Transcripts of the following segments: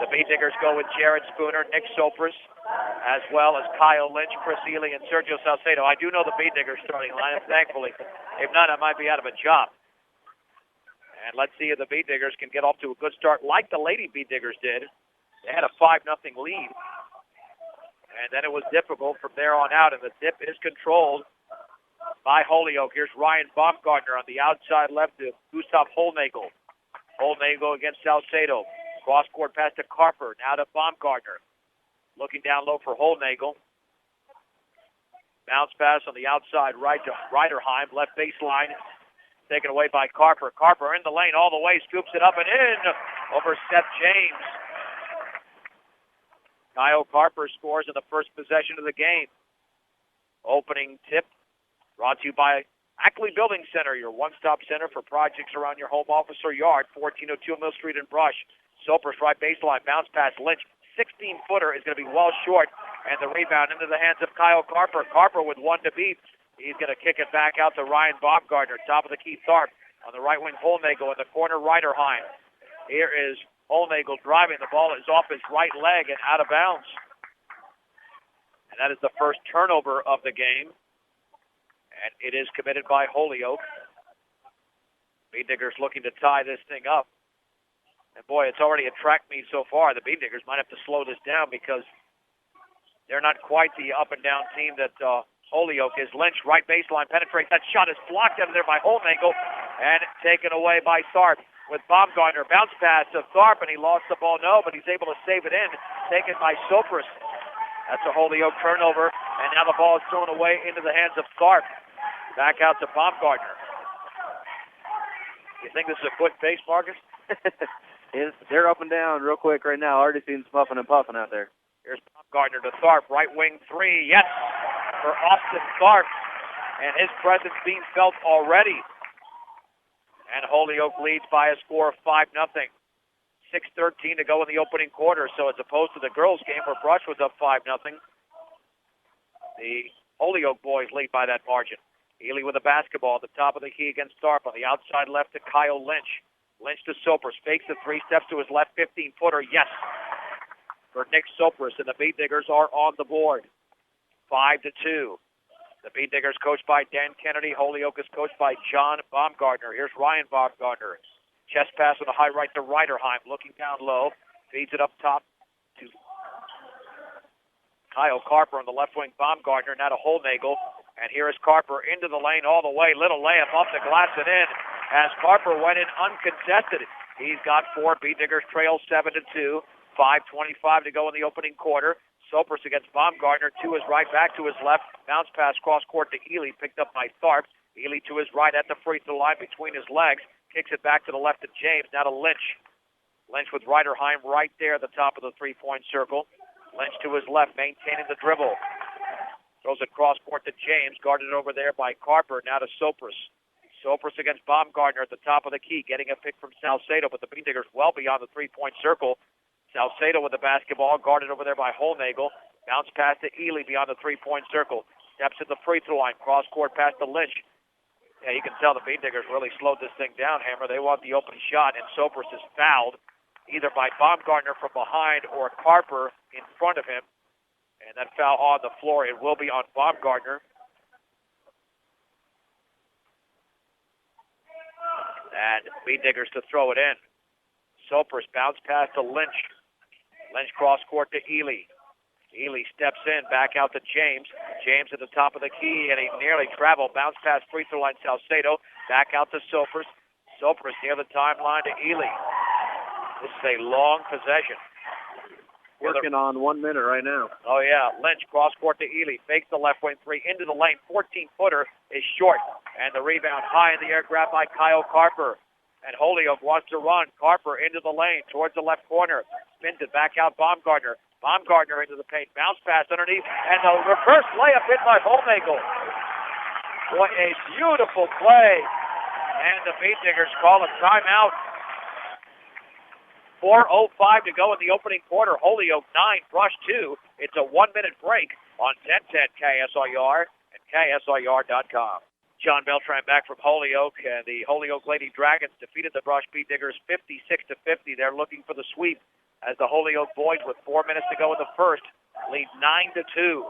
The Beat Diggers go with Jared Spooner, Nick Sopris, as well as Kyle Lynch, Chris Ely, and Sergio Salcedo. I do know the Beat Diggers starting lineup, thankfully. If not, I might be out of a job. And let's see if the Beat Diggers can get off to a good start like the Lady Beat Diggers did. They had a 5-0 lead. And then it was difficult from there on out, and the dip is controlled by Holyoke. Here's Ryan Baumgartner on the outside left to Gustav Holnagel. Holnagel against Salcedo. Cross-court pass to Carper, now to Baumgartner. Looking down low for Holnagel. Bounce pass on the outside right to Reiderheim, left baseline. Taken away by Carper. Carper in the lane all the way, scoops it up and in over Seth James. Kyle Carper scores in the first possession of the game. Opening tip brought to you by Ackley Building Center, your one-stop center for projects around your home, office, or yard. 1402 Mill Street in Brush. Sopers right baseline, bounce pass, Lynch. 16-footer is going to be well short, and the rebound into the hands of Kyle Carper. Carper with one to beat. He's going to kick it back out to Ryan Baumgartner. Top of the key, Tharp. On the right wing, Holnagel. In the corner, Reiderheim. Here is Holnagel driving. The ball is off his right leg and out of bounds. And that is the first turnover of the game. And it is committed by Holyoke. Beat Diggers looking to tie this thing up. And boy, it's already a track meet so far. The Beat Diggers might have to slow this down because they're not quite the up-and-down team that Holyoke is. Lynch, right baseline, penetrates. That shot is blocked out of there by Holnagel and taken away by Tharp with Baumgartner. Bounce pass to Tharp, and he lost the ball. No, but he's able to save it in. Taken by Sopris. That's a Holyoke turnover, and now the ball is thrown away into the hands of Tharp. Back out to Baumgartner. You think this is a quick pace, Marcus? They're up and down real quick right now. Already seen some huffing and puffing out there. Here's Baumgartner to Tharp, right wing three. Yes, for Austin Tharp. And his presence being felt already. And Holyoke leads by a score of 5-0. 6:13 to go in the opening quarter. So as opposed to the girls' game where Brush was up 5-0, the Holyoke boys lead by that margin. Ely with the basketball at the top of the key against Tharp. On the outside left to Kyle Lynch. Lynch to Sopris, fakes the 3 steps to his left, 15-footer, yes, for Nick Sopris, and the Beat Diggers are on the board, 5-2. The Beat Diggers coached by Dan Kennedy. Holyoke is coached by John Baumgartner. Here's Ryan Baumgartner. Chest pass on the high right to Reiderheim, looking down low, feeds it up top to Kyle Carper on the left wing. Baumgartner now to Holnagel, and here is Carper into the lane all the way, little layup off the glass and in. As Carper went in uncontested. He's got 4. Beat Diggers trail 7-2. 5:25 to go in the opening quarter. Sopris against Baumgartner to his right, back to his left. Bounce pass cross court to Ely, picked up by Tharp. Ely to his right at the free throw line between his legs. Kicks it back to the left to James. Now to Lynch. Lynch with Reiderheim right there at the top of the three-point circle. Lynch to his left, maintaining the dribble. Throws it cross court to James, guarded over there by Carper. Now to Sopris. Sopris against Baumgartner at the top of the key, getting a pick from Salcedo, but the Beat Diggers well beyond the three-point circle. Salcedo with the basketball, guarded over there by Holnagel. Bounce pass to Ely beyond the three-point circle. Steps at the free throw line. Cross-court pass to Lynch. Yeah, you can tell the Beat Diggers really slowed this thing down, Hammer. They want the open shot, and Sopris is fouled either by Baumgartner from behind or Carper in front of him. And that foul on the floor, it will be on Baumgartner. And Beat Diggers to throw it in. Sopris bounce pass to Lynch. Lynch cross court to Ely. Ely steps in, back out to James. James at the top of the key, and he nearly traveled. Bounce pass free throw line Salcedo. Back out to Sopris. Sopris near the timeline to Ely. This is a long possession. Working on 1 minute right now. Oh, yeah. Lynch cross court to Ely. Fakes the left wing three into the lane. 14-footer is short. And the rebound high in the air, grabbed by Kyle Carper. And Holyoke wants to run. Carper into the lane towards the left corner. Spins it back out Baumgartner. Baumgartner into the paint. Bounce pass underneath. And the reverse layup hit by Holnagel. What a beautiful play. And the Beat Diggers call a timeout. 4:05 to go in the opening quarter. Holyoke 9, Brush 2. It's a 1-minute break on 1010 KSIR and KSIR.com. John Beltran back from Holyoke. The Holyoke Lady Dragons defeated the Brush Beat Diggers 56-50. They're looking for the sweep as the Holyoke boys, with 4 minutes to go in the first, lead 9-2.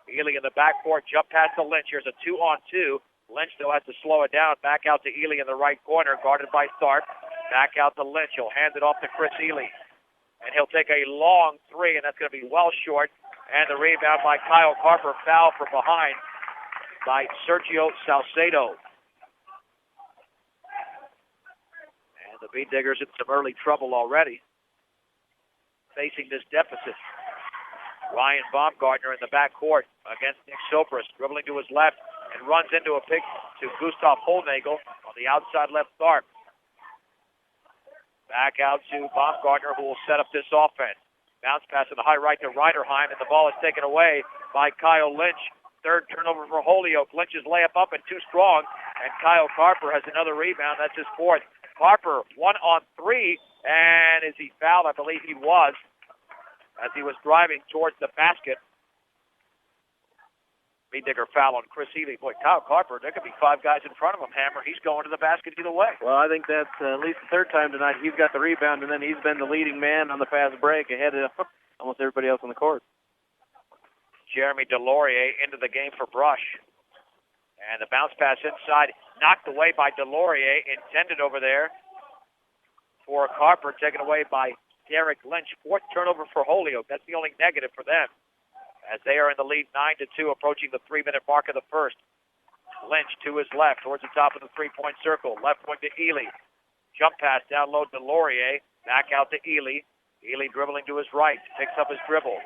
Ely in the backcourt, jump pass to Lynch. Here's a 2-on-2. Lynch, though, has to slow it down. Back out to Ely in the right corner, guarded by Tharp. Back out to Lynch. He'll hand it off to Chris Ely. And he'll take a long three, and that's going to be well short. And the rebound by Kyle Carper, foul from behind by Sergio Salcedo. And the Beat Diggers in some early trouble already, facing this deficit. Ryan Baumgartner in the backcourt against Nick Sopris, dribbling to his left and runs into a pick to Gustav Holnagel on the outside left Tharp. Back out to Baumgartner, who will set up this offense. Bounce pass to the high right to Reiderheim, and the ball is taken away by Kyle Lynch. Third turnover for Holyoke. Lynch's layup up and too strong, and Kyle Carper has another rebound. That's his fourth. Carper, 1-on-3, and is he fouled? I believe he was, as he was driving towards the basket. Beat Digger foul on Chris Ely. Boy, Kyle Carper, there could be 5 guys in front of him, Hammer. He's going to the basket either way. Well, I think that's at least the third time tonight he's got the rebound, and then he's been the leading man on the fast break ahead of almost everybody else on the court. Jeremy Delorier into the game for Brush. And the bounce pass inside, knocked away by Delorier, intended over there for Carper, taken away by Derek Lynch. Fourth turnover for Holyoke. That's the only negative for them, as they are in the lead 9-2, approaching the 3-minute mark of the first. Lynch to his left, towards the top of the three-point circle. Left wing to Ely. Jump pass down low to Laurier. Back out to Ely. Ely dribbling to his right, picks up his dribble.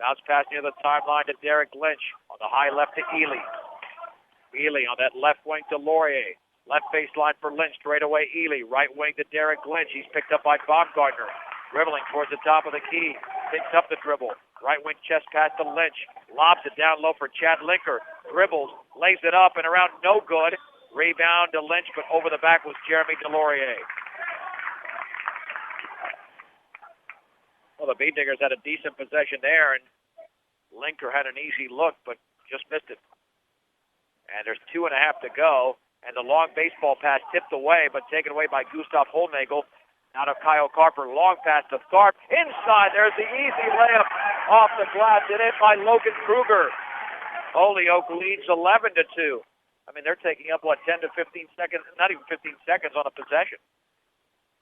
Bounce pass near the timeline to Derek Lynch. On the high left to Ely. Ely on that left wing to Laurier. Left baseline for Lynch, straight away Ely. Right wing to Derek Lynch. He's picked up by Baumgartner. Dribbling towards the top of the key. Picks up the dribble. Right wing chest pass to Lynch. Lobs it down low for Chad Linker. Dribbles, lays it up and around, no good. Rebound to Lynch, but over the back was Jeremy Delorier. Well, the Beat Diggers had a decent possession there, and Linker had an easy look, but just missed it. And there's 2.5 to go, and the long baseball pass tipped away, but taken away by Gustav Holnagel. Out of Kyle Carper, long pass to Tharp. Inside, there's the easy layup off the glass, and in by Logan Kruger. Holyoke leads 11-2. I mean, they're taking up, 10 to 15 seconds, not even 15 seconds on a possession.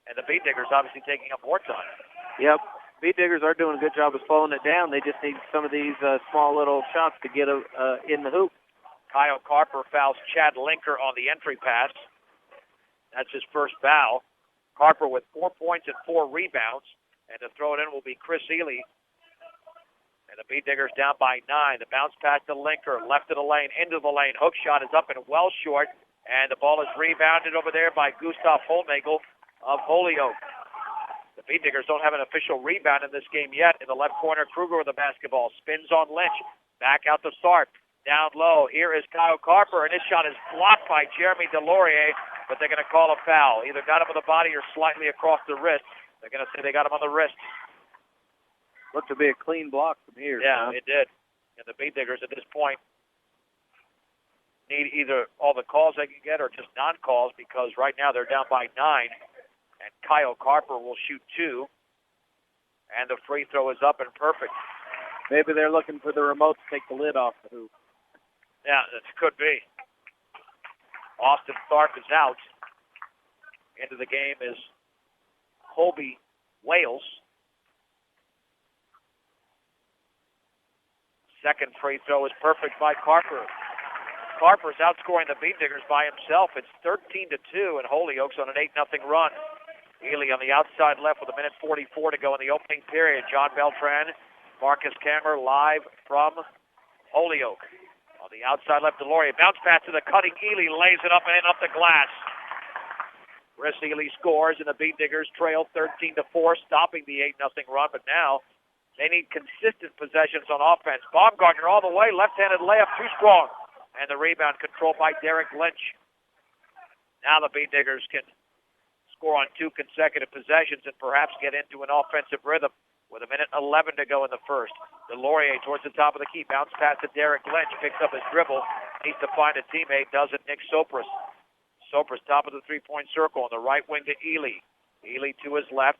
And the Beat Diggers obviously taking up more time. Yep. Beat Diggers are doing a good job of slowing it down. They just need some of these small little shots to get in the hoop. Kyle Carper fouls Chad Linker on the entry pass. That's his first foul. Carper with 4 points and 4 rebounds. And to throw it in will be Chris Ely. And the Beat Diggers down by 9. The bounce pass to Linker, left of the lane, into the lane. Hook shot is up and well short. And the ball is rebounded over there by Gustav Holnagel of Holyoke. The Beat Diggers don't have an official rebound in this game yet. In the left corner, Kruger with the basketball. Spins on Lynch. Back out to Tharp. Down low. Here is Kyle Carper, and his shot is blocked by Jeremy Delorier, but they're going to call a foul. Either got him on the body or slightly across the wrist. They're going to say they got him on the wrist. Looked to be a clean block from here. Yeah, it did. And the Beat Diggers at this point need either all the calls they can get or just non-calls, because right now they're down by 9. And Kyle Carper will shoot 2. And the free throw is up and perfect. Maybe they're looking for the remote to take the lid off the hoop. Yeah, that could be. Austin Tharp is out. Into the game is Colby Wales. Second free throw is perfect by Carper. Carper's outscoring the Beat Diggers by himself. It's 13-2, and Holyoke's on an 8-0 run. Ely on the outside left with 1:44 to go in the opening period. John Beltran, Marcus Kammer live from Holyoke. On the outside left, Delorier. Bounce pass to the cutting Ely. Lays it up and in off the glass. Chris Ely scores, and the Beat Diggers trail 13-4, stopping the 8-0 run. But now they need consistent possessions on offense. Baumgartner all the way. Left-handed layup, too strong. And the rebound controlled by Derek Lynch. Now the Beat Diggers can score on 2 consecutive possessions and perhaps get into an offensive rhythm with 1:11 to go in the first. Delorier towards the top of the key. Bounce pass to Derek Lynch. Picks up his dribble. Needs to find a teammate. Does it Nick Sopris. Sopris top of the three-point circle on the right wing to Ely. Ely to his left.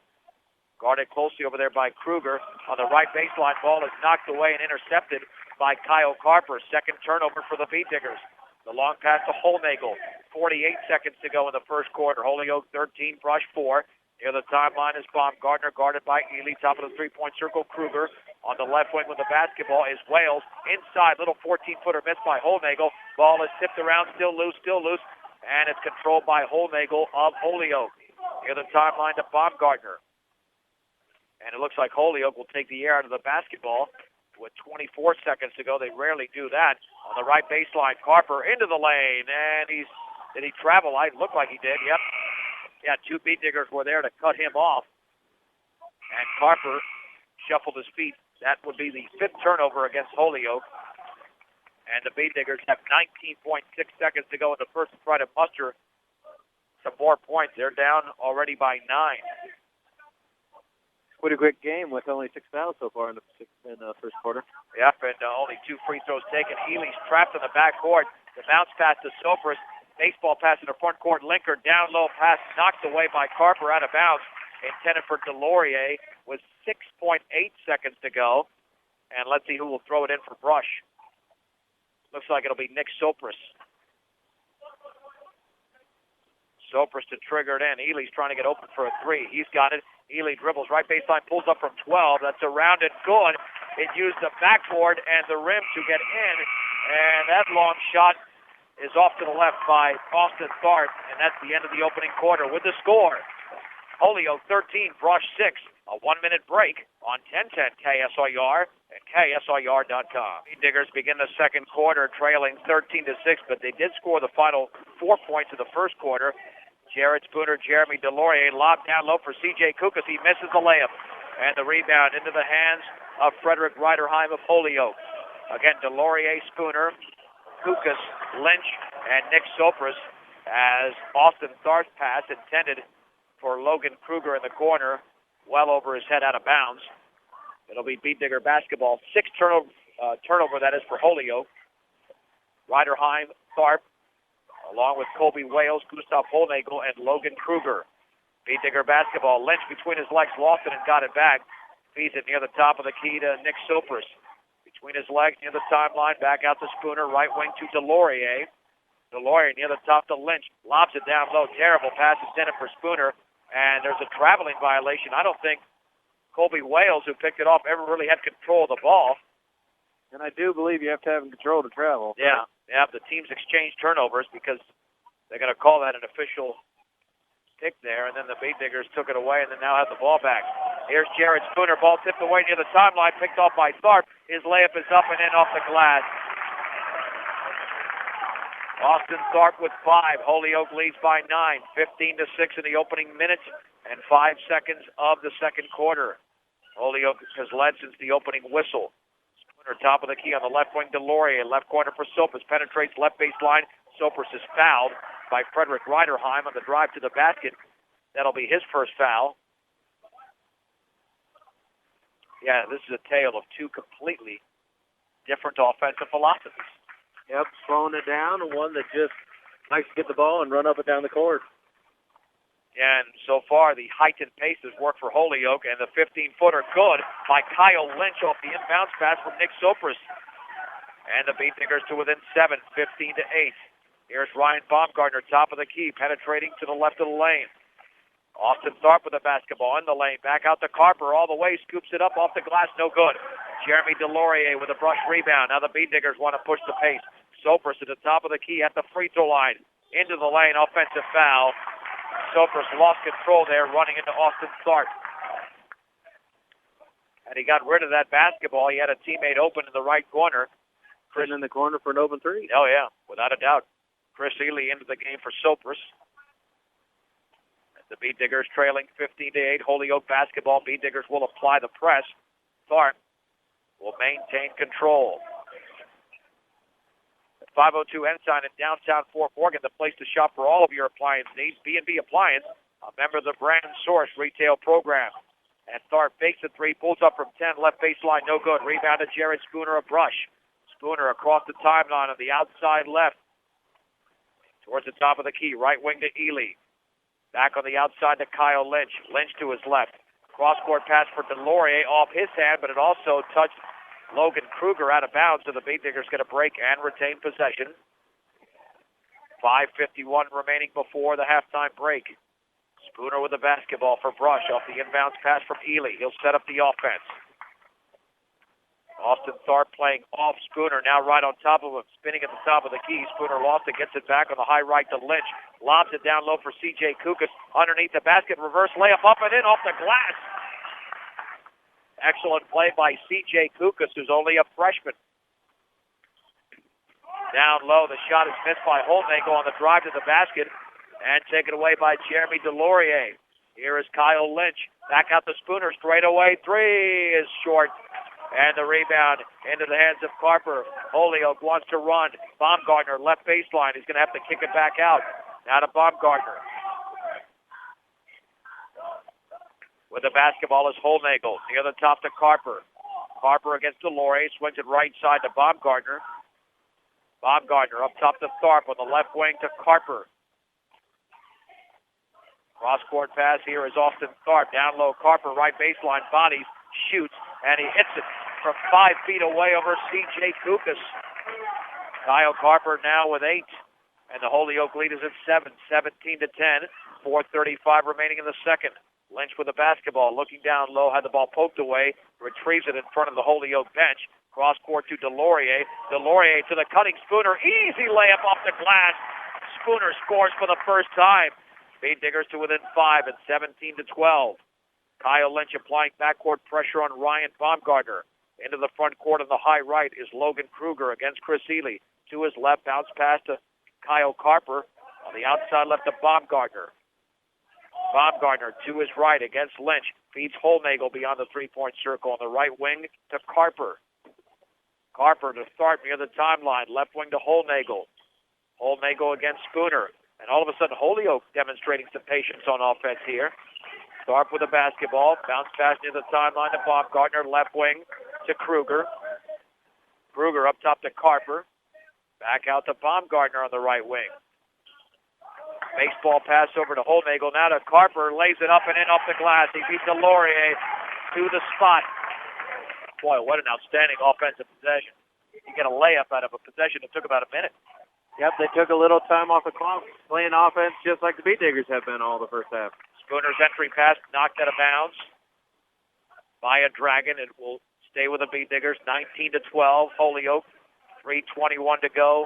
Guarded closely over there by Kruger. On the right baseline, ball is knocked away and intercepted by Kyle Carper. Second turnover for the Beat Diggers. The long pass to Holnagel. 48 seconds to go in the first quarter. Holyoke 13, Brush 4. Near the timeline is Baumgartner, guarded by Ely. Top of the three-point circle, Kruger. On the left wing with the basketball is Wales. Inside, little 14-footer missed by Holnagel. Ball is tipped around, still loose, and it's controlled by Holnagel of Holyoke. Near the timeline to Baumgartner. And it looks like Holyoke will take the air out of the basketball with 24 seconds to go. They rarely do that. On the right baseline, Carper into the lane, and did he travel? It looked like he did, yep. Yeah, two Beat Diggers were there to cut him off. And Carper shuffled his feet. That would be the fifth turnover against Holyoke. And the Beat Diggers have 19.6 seconds to go in the first to try to muster some more points. They're down already by 9. Pretty quick game with only 6 fouls so far in the first quarter. Yep, and only 2 free throws taken. Ely's trapped in the backcourt. The bounce pass to Sopris. Baseball pass in the front court. Linker down low pass knocked away by Carper out of bounds. Intended for Delorier with 6.8 seconds to go. And let's see who will throw it in for Brush. Looks like it'll be Nick Sopris. Sopris to trigger it in. Ely's trying to get open for a 3. He's got it. Ely dribbles right baseline, pulls up from 12. That's around it. Good. It used the backboard and the rim to get in. And that long shot is off to the left by Austin Tharp. And that's the end of the opening quarter with the score. Holyoke 13, Brush 6. A 1-minute break on 1010 KSIR and KSIR.com. Beat Diggers begin the second quarter trailing 13-6, but they did score the final 4 points of the first quarter. Jared Spooner, Jeremy Delorier, lobbed down low for C.J. Kukas. He misses the layup. And the rebound into the hands of Frederick Reiderheim of Holyoke. Again, Delorier, Spooner, Kukas, Lynch, and Nick Sopris as Austin Tharp's pass intended for Logan Kruger in the corner, well over his head out of bounds. It'll be Beat Digger basketball. 6 turnover, that is, for Holyoke. Reiderheim, Tharp, along with Colby Wales, Gustav Holnagel, and Logan Kruger. Beat Digger basketball. Lynch between his legs, lost it and got it back. Feeds it near the top of the key to Nick Sopris. Between his legs, near the timeline, back out to Spooner, right wing to Delorier. Delorier near the top to Lynch. Lobs it down low. Terrible pass intended for Spooner. And there's a traveling violation. I don't think Colby Wales, who picked it off, ever really had control of the ball. And I do believe you have to have control to travel. Yeah, the teams exchange turnovers because they're going to call that an official pick there, and then the Beat Diggers took it away and then now have the ball back. Here's Jared Spooner, ball tipped away near the timeline, picked off by Tharp. His layup is up and in off the glass. Austin Tharp with 5. Holyoke leads by 9. 15-6 in the opening minute and 5 seconds of the second quarter. Holyoke has led since the opening whistle. Top of the key on the left wing, Delorier. Left corner for Sopris. Penetrates left baseline. Sopris is fouled by Frederick Reiderheim on the drive to the basket. That'll be his first foul. Yeah, this is a tale of 2 completely different offensive philosophies. Yep, slowing it down, and one that just likes to get the ball and run up and down the court. And so far, the heightened pace has worked for Holyoke, and the 15-footer good by Kyle Lynch off the inbounds pass from Nick Sopris. And the Beat Diggers to within 7, 15-8. Here's Ryan Baumgartner, top of the key, penetrating to the left of the lane. Austin Tharp with the basketball in the lane. Back out to Carper all the way, scoops it up off the glass, no good. Jeremy Delorier with a brush rebound. Now the Beat Diggers want to push the pace. Sopris at the top of the key at the free throw line. Into the lane, offensive foul. Sopris lost control there, running into Austin Tharp. And he got rid of that basketball. He had a teammate open in the right corner. Chris in the corner for an open 3. Oh, yeah, without a doubt. Chris Ely into the game for Sopris. The Beat Diggers trailing 15-8. Holyoke basketball. Beat Diggers will apply the press. Tharp will maintain control. 502 Ensign in downtown Fort Morgan, the place to shop for all of your appliance needs. B&B Appliance, a member of the Brand Source retail program. And Tharp fakes a 3, pulls up from 10, left baseline, no good. Rebound to Jared Spooner, a brush. Spooner across the timeline on the outside left. Towards the top of the key, right wing to Ely. Back on the outside to Kyle Lynch. Lynch to his left. Cross-court pass for Delorier off his hand, but it also touched Logan Kruger out of bounds, so the Beat Diggers going to break and retain possession. 5:51 remaining before the halftime break. Spooner with the basketball for Brush off the inbounds pass from Ely. He'll set up the offense. Austin Tharp playing off Spooner, now right on top of him, spinning at the top of the key. Spooner lost it, gets it back on the high right to Lynch. Lobs it down low for C.J. Kukas. Underneath the basket, reverse layup up and in off the glass. Excellent play by C.J. Kukas, who's only a freshman. Down low, the shot is missed by Holnagle on the drive to the basket and taken away by Jeremy Delorier. Here is Kyle Lynch. Back out to Spooner, straight away. Three is short. And the rebound into the hands of Carper. Holyoke wants to run. Baumgartner, left baseline. He's going to have to kick it back out. Now to Baumgartner. With the basketball is Holnagle. Near the top to Carper. Carper against Delorier. Swings it right side to Baumgartner. Baumgartner up top to Tharp on the left wing to Carper. Cross-court pass here is Austin Tharp. Down low, Carper, right baseline, bodies, shoots, and he hits it from 5 feet away over C.J. Kukas. Kyle Carper now with 8, and the Holyoke lead is at 7, 17-10. 4:35 remaining in the second. Lynch with the basketball, looking down low, had the ball poked away, retrieves it in front of the Holyoke bench. Cross-court to Delorier. Delorier to the cutting Spooner. Easy layup off the glass. Spooner scores for the first time. Beat Diggers to within 5 at 17-12. Kyle Lynch applying backcourt pressure on Ryan Baumgartner. Into the front court on the high right is Logan Kruger against Chris Ely. To his left, bounce pass to Kyle Carper. On the outside left to Baumgartner. Baumgartner to his right against Lynch. Feeds Holnagle beyond the three-point circle on the right wing to Carper. Carper to Tharp near the timeline. Left wing to Holnagle. Holnagle against Spooner. And all of a sudden, Holyoke demonstrating some patience on offense here. Tharp with the basketball. Bounce pass near the timeline to Baumgartner. Left wing to Kruger. Kruger up top to Carper. Back out to Baumgartner on the right wing. Baseball pass over to Holnagle. Now to Carper. Lays it up and in off the glass. He beats Delorier to the spot. Boy, what an outstanding offensive possession. You get a layup out of a possession that took about a minute. Yep, they took a little time off the clock, playing offense just like the Beat Diggers have been all the first half. Spooner's entry pass knocked out of bounds by a Dragon. It will stay with the Beat Diggers. 19-12, Holyoke. 3:21 to go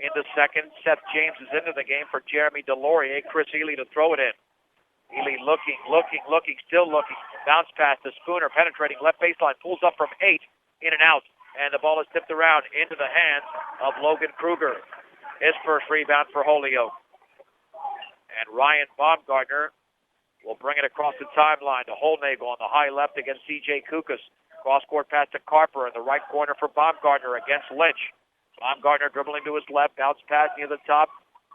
in the second. Seth James is into the game for Jeremy Delorier. Chris Ely to throw it in. Ely looking, still looking. Bounce pass to Spooner, penetrating left baseline. Pulls up from 8, in and out. And the ball is tipped around into the hands of Logan Kruger. His first rebound for Holyoke. And Ryan Baumgartner will bring it across the timeline to Holnagle on the high left against C.J. Kukas. Cross-court pass to Carper in the right corner for Baumgartner against Lynch. Baumgartner dribbling to his left, bounce pass near the top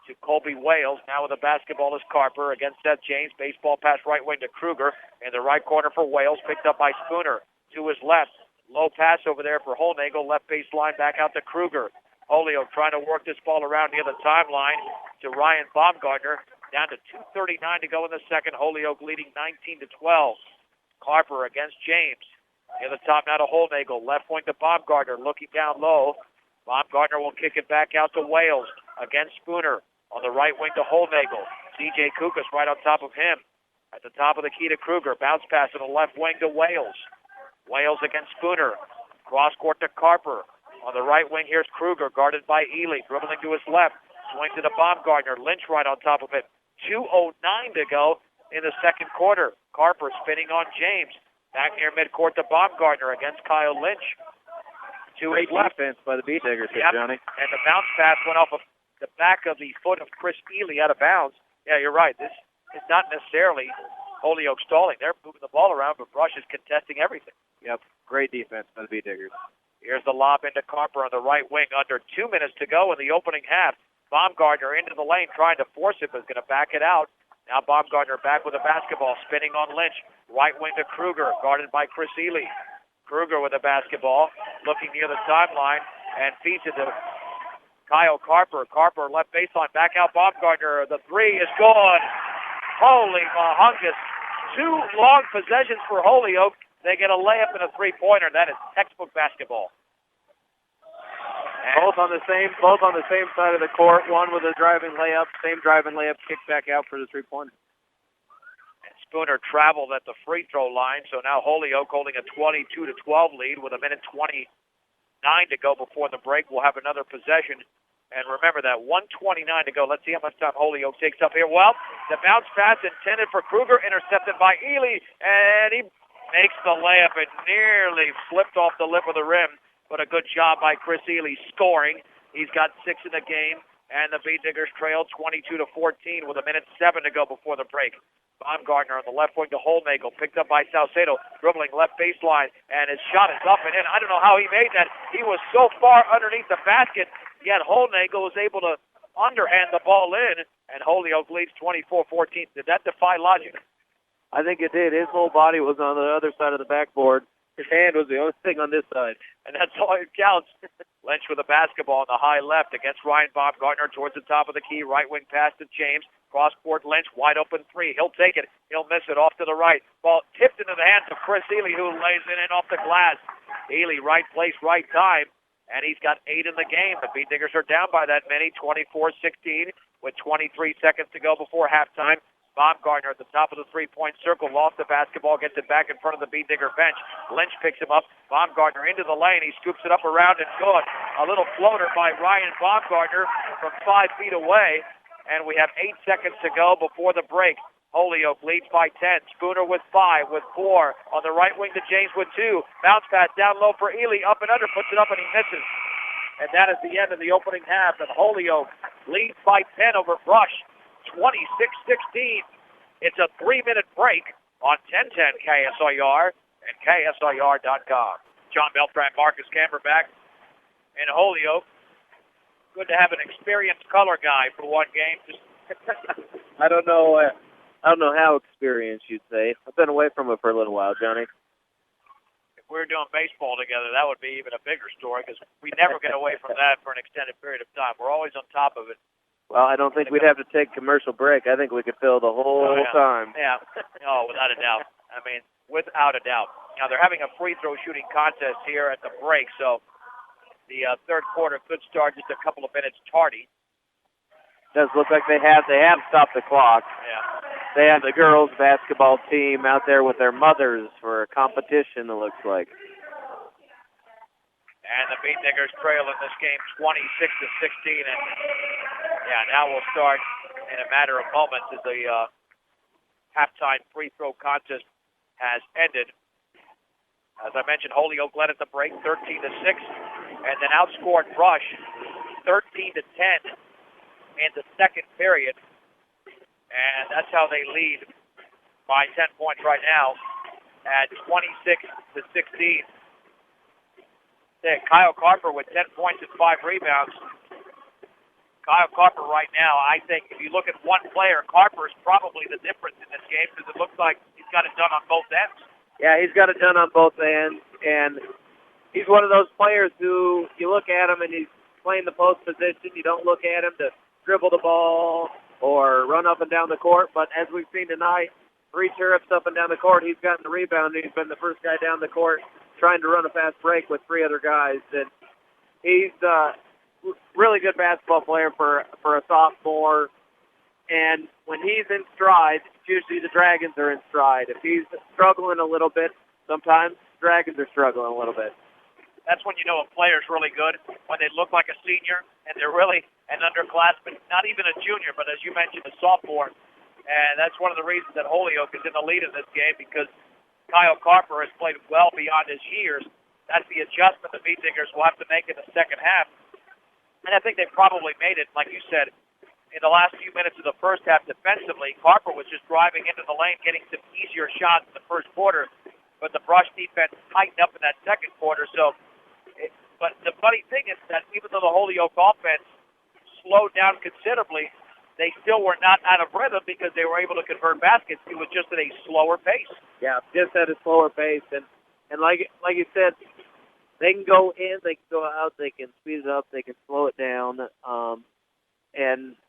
to Colby Wales. Now with the basketball is Carper against Seth James. Baseball pass right wing to Kruger in the right corner for Wales, picked up by Spooner. To his left, low pass over there for Holnagle. Left baseline back out to Kruger. Holyoke trying to work this ball around near the timeline to Ryan Baumgartner. Down to 2:39 to go in the second. Holyoke leading 19-12. Carper against James. Near the top now to Holnagle. Left wing to Baumgartner looking down low. Baumgartner will kick it back out to Wales against Spooner. On the right wing to Holnagle. C.J. Kukas right on top of him. At the top of the key to Kruger. Bounce pass on the left wing to Wales. Wales against Spooner. Cross court to Carper. On the right wing, here's Kruger, guarded by Ely, dribbling to his left. Swing to the Baumgartner. Lynch right on top of it. 2:09 to go in the second quarter. Carper spinning on James. Back near midcourt to Baumgartner against Kyle Lynch. Great defense by the Beat Diggers here, Johnny. And the bounce pass went off of the back of the foot of Chris Ely out of bounds. Yeah, you're right. This is not necessarily Holyoke stalling. They're moving the ball around, but Brush is contesting everything. Yep, great defense by the Beat Diggers. Here's the lob into Carper on the right wing. Under 2 minutes to go in the opening half. Baumgartner into the lane trying to force it, but is going to back it out. Now Baumgartner back with the basketball, spinning on Lynch. Right wing to Kruger, guarded by Chris Ely. Kruger with the basketball, looking near the timeline, and feeds it to Kyle Carper. Carper left baseline, back out Baumgartner. The three is good. Holy mahungus. 2 long possessions for Holyoke. They get a layup and a three-pointer. That is textbook basketball. Both on the same side of the court. One with a driving layup, same driving layup, kicked back out for the three-pointer. Spooner traveled at the free throw line, so now Holyoke holding a 22-12 lead with a minute 29 to go before the break. We'll have another possession. And remember that 1:29 to go. Let's see how much time Holyoke takes up here. Well, the bounce pass intended for Kruger, intercepted by Ely, and he makes the layup. It nearly slipped off the lip of the rim, but a good job by Chris Ely scoring. He's got 6 in the game, and the Beat Diggers trail 22-14 with a minute 7 to go before the break. Baumgartner on the left wing to Holnagel, picked up by Salcedo, dribbling left baseline, and his shot is up and in. I don't know how he made that. He was so far underneath the basket, yet Holnagel was able to underhand the ball in, and Holyoke leads 24-14. Did that defy logic? I think it did. His whole body was on the other side of the backboard. His hand was the only thing on this side. And that's all it counts. Lynch with a basketball on the high left against Ryan Baumgartner towards the top of the key. Right wing pass to James. Cross-court Lynch, wide open three. He'll take it. He'll miss it off to the right. Ball tipped into the hands of Chris Ely, who lays it in off the glass. Ely, right place, right time. And he's got 8 in the game. The Beat Diggers are down by that many, 24-16, with 23 seconds to go before halftime. Baumgartner at the top of the three-point circle, lost the basketball, gets it back in front of the Beat Digger bench. Lynch picks him up. Baumgartner into the lane. He scoops it up around and good. A little floater by Ryan Baumgartner from 5 feet away. And we have 8 seconds to go before the break. Holyoke leads by 10. Spooner with 5, with 4. On the right wing to James with 2. Bounce pass down low for Ely. Up and under, puts it up and he misses. And that is the end of the opening half. And Holyoke leads by 10 over Brush. 26-16. It's a 3-minute break on 1010 KSIR and KSIR.com. John Beltran, Marcus Camber back in Holyoke. Good to have an experienced color guy for one game. I don't know how experienced you'd say. I've been away from it for a little while, Johnny. If we were doing baseball together, that would be even a bigger story because we never get away from that for an extended period of time. We're always on top of it. Well, I don't think we'd have to take commercial break. I think we could fill the whole time. Yeah. Oh, without a doubt. I mean, without a doubt. Now, they're having a free throw shooting contest here at the break, so the third quarter could start just a couple of minutes tardy. Does look like they have stopped the clock. Yeah. They have the girls basketball team out there with their mothers for a competition, it looks like. And the Beat Diggers trail in this game 26-16. And yeah, now we'll start in a matter of moments as the halftime free throw contest has ended. As I mentioned, Holyoke led at the break 13-6, and then outscored Brush 13-10 in the second period. And that's how they lead by 10 points right now at 26-16. Kyle Carper with 10 points and 5 rebounds. Kyle Carper right now, I think if you look at one player, Carper is probably the difference in this game because it looks like he's got it done on both ends. Yeah, he's got it done on both ends, and he's one of those players who you look at him and he's playing the post position. You don't look at him to dribble the ball or run up and down the court, but as we've seen tonight, 3 chirrups up and down the court, he's gotten the rebound, and he's been the first guy down the court trying to run a fast break with 3 other guys. And he's a really good basketball player for a sophomore. And when he's in stride, it's usually the Dragons are in stride. If he's struggling a little bit, sometimes Dragons are struggling a little bit. That's when you know a player's really good, when they look like a senior and they're really an underclassman, not even a junior, but as you mentioned, a sophomore. And that's one of the reasons that Holyoke is in the lead in this game because Kyle Carper has played well beyond his years. That's the adjustment the Beat Diggers will have to make in the second half. And I think they probably made it, like you said, in the last few minutes of the first half defensively. Carper was just driving into the lane, getting some easier shots in the first quarter. But the Brush defense tightened up in that second quarter. But the funny thing is that even though the Holyoke offense slowed down considerably, they still were not out of rhythm because they were able to convert baskets. It was just at a slower pace. Yeah, just at a slower pace. And like you said, they can go in, they can go out, they can speed it up, they can slow it down. And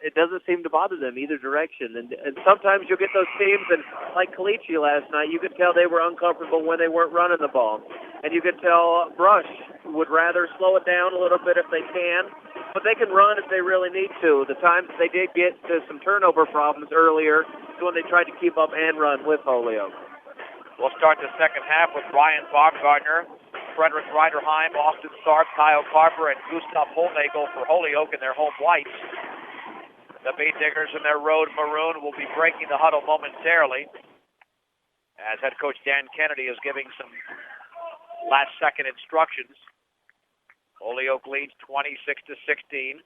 it doesn't seem to bother them either direction. And sometimes you'll get those teams, and like Caliche last night, you could tell they were uncomfortable when they weren't running the ball. And you could tell Brush would rather slow it down a little bit if they can, but they can run if they really need to. The times they did get to some turnover problems earlier is when they tried to keep up and run with Holyoke. We'll start the second half with Ryan Baumgartner, Frederick Reiderheim, Austin Tharp, Kyle Carper, and Gustav Holnagel for Holyoke in their home whites. The Beat Diggers in their road maroon will be breaking the huddle momentarily as head coach Dan Kennedy is giving some last-second instructions. Holyoke leads 26-16.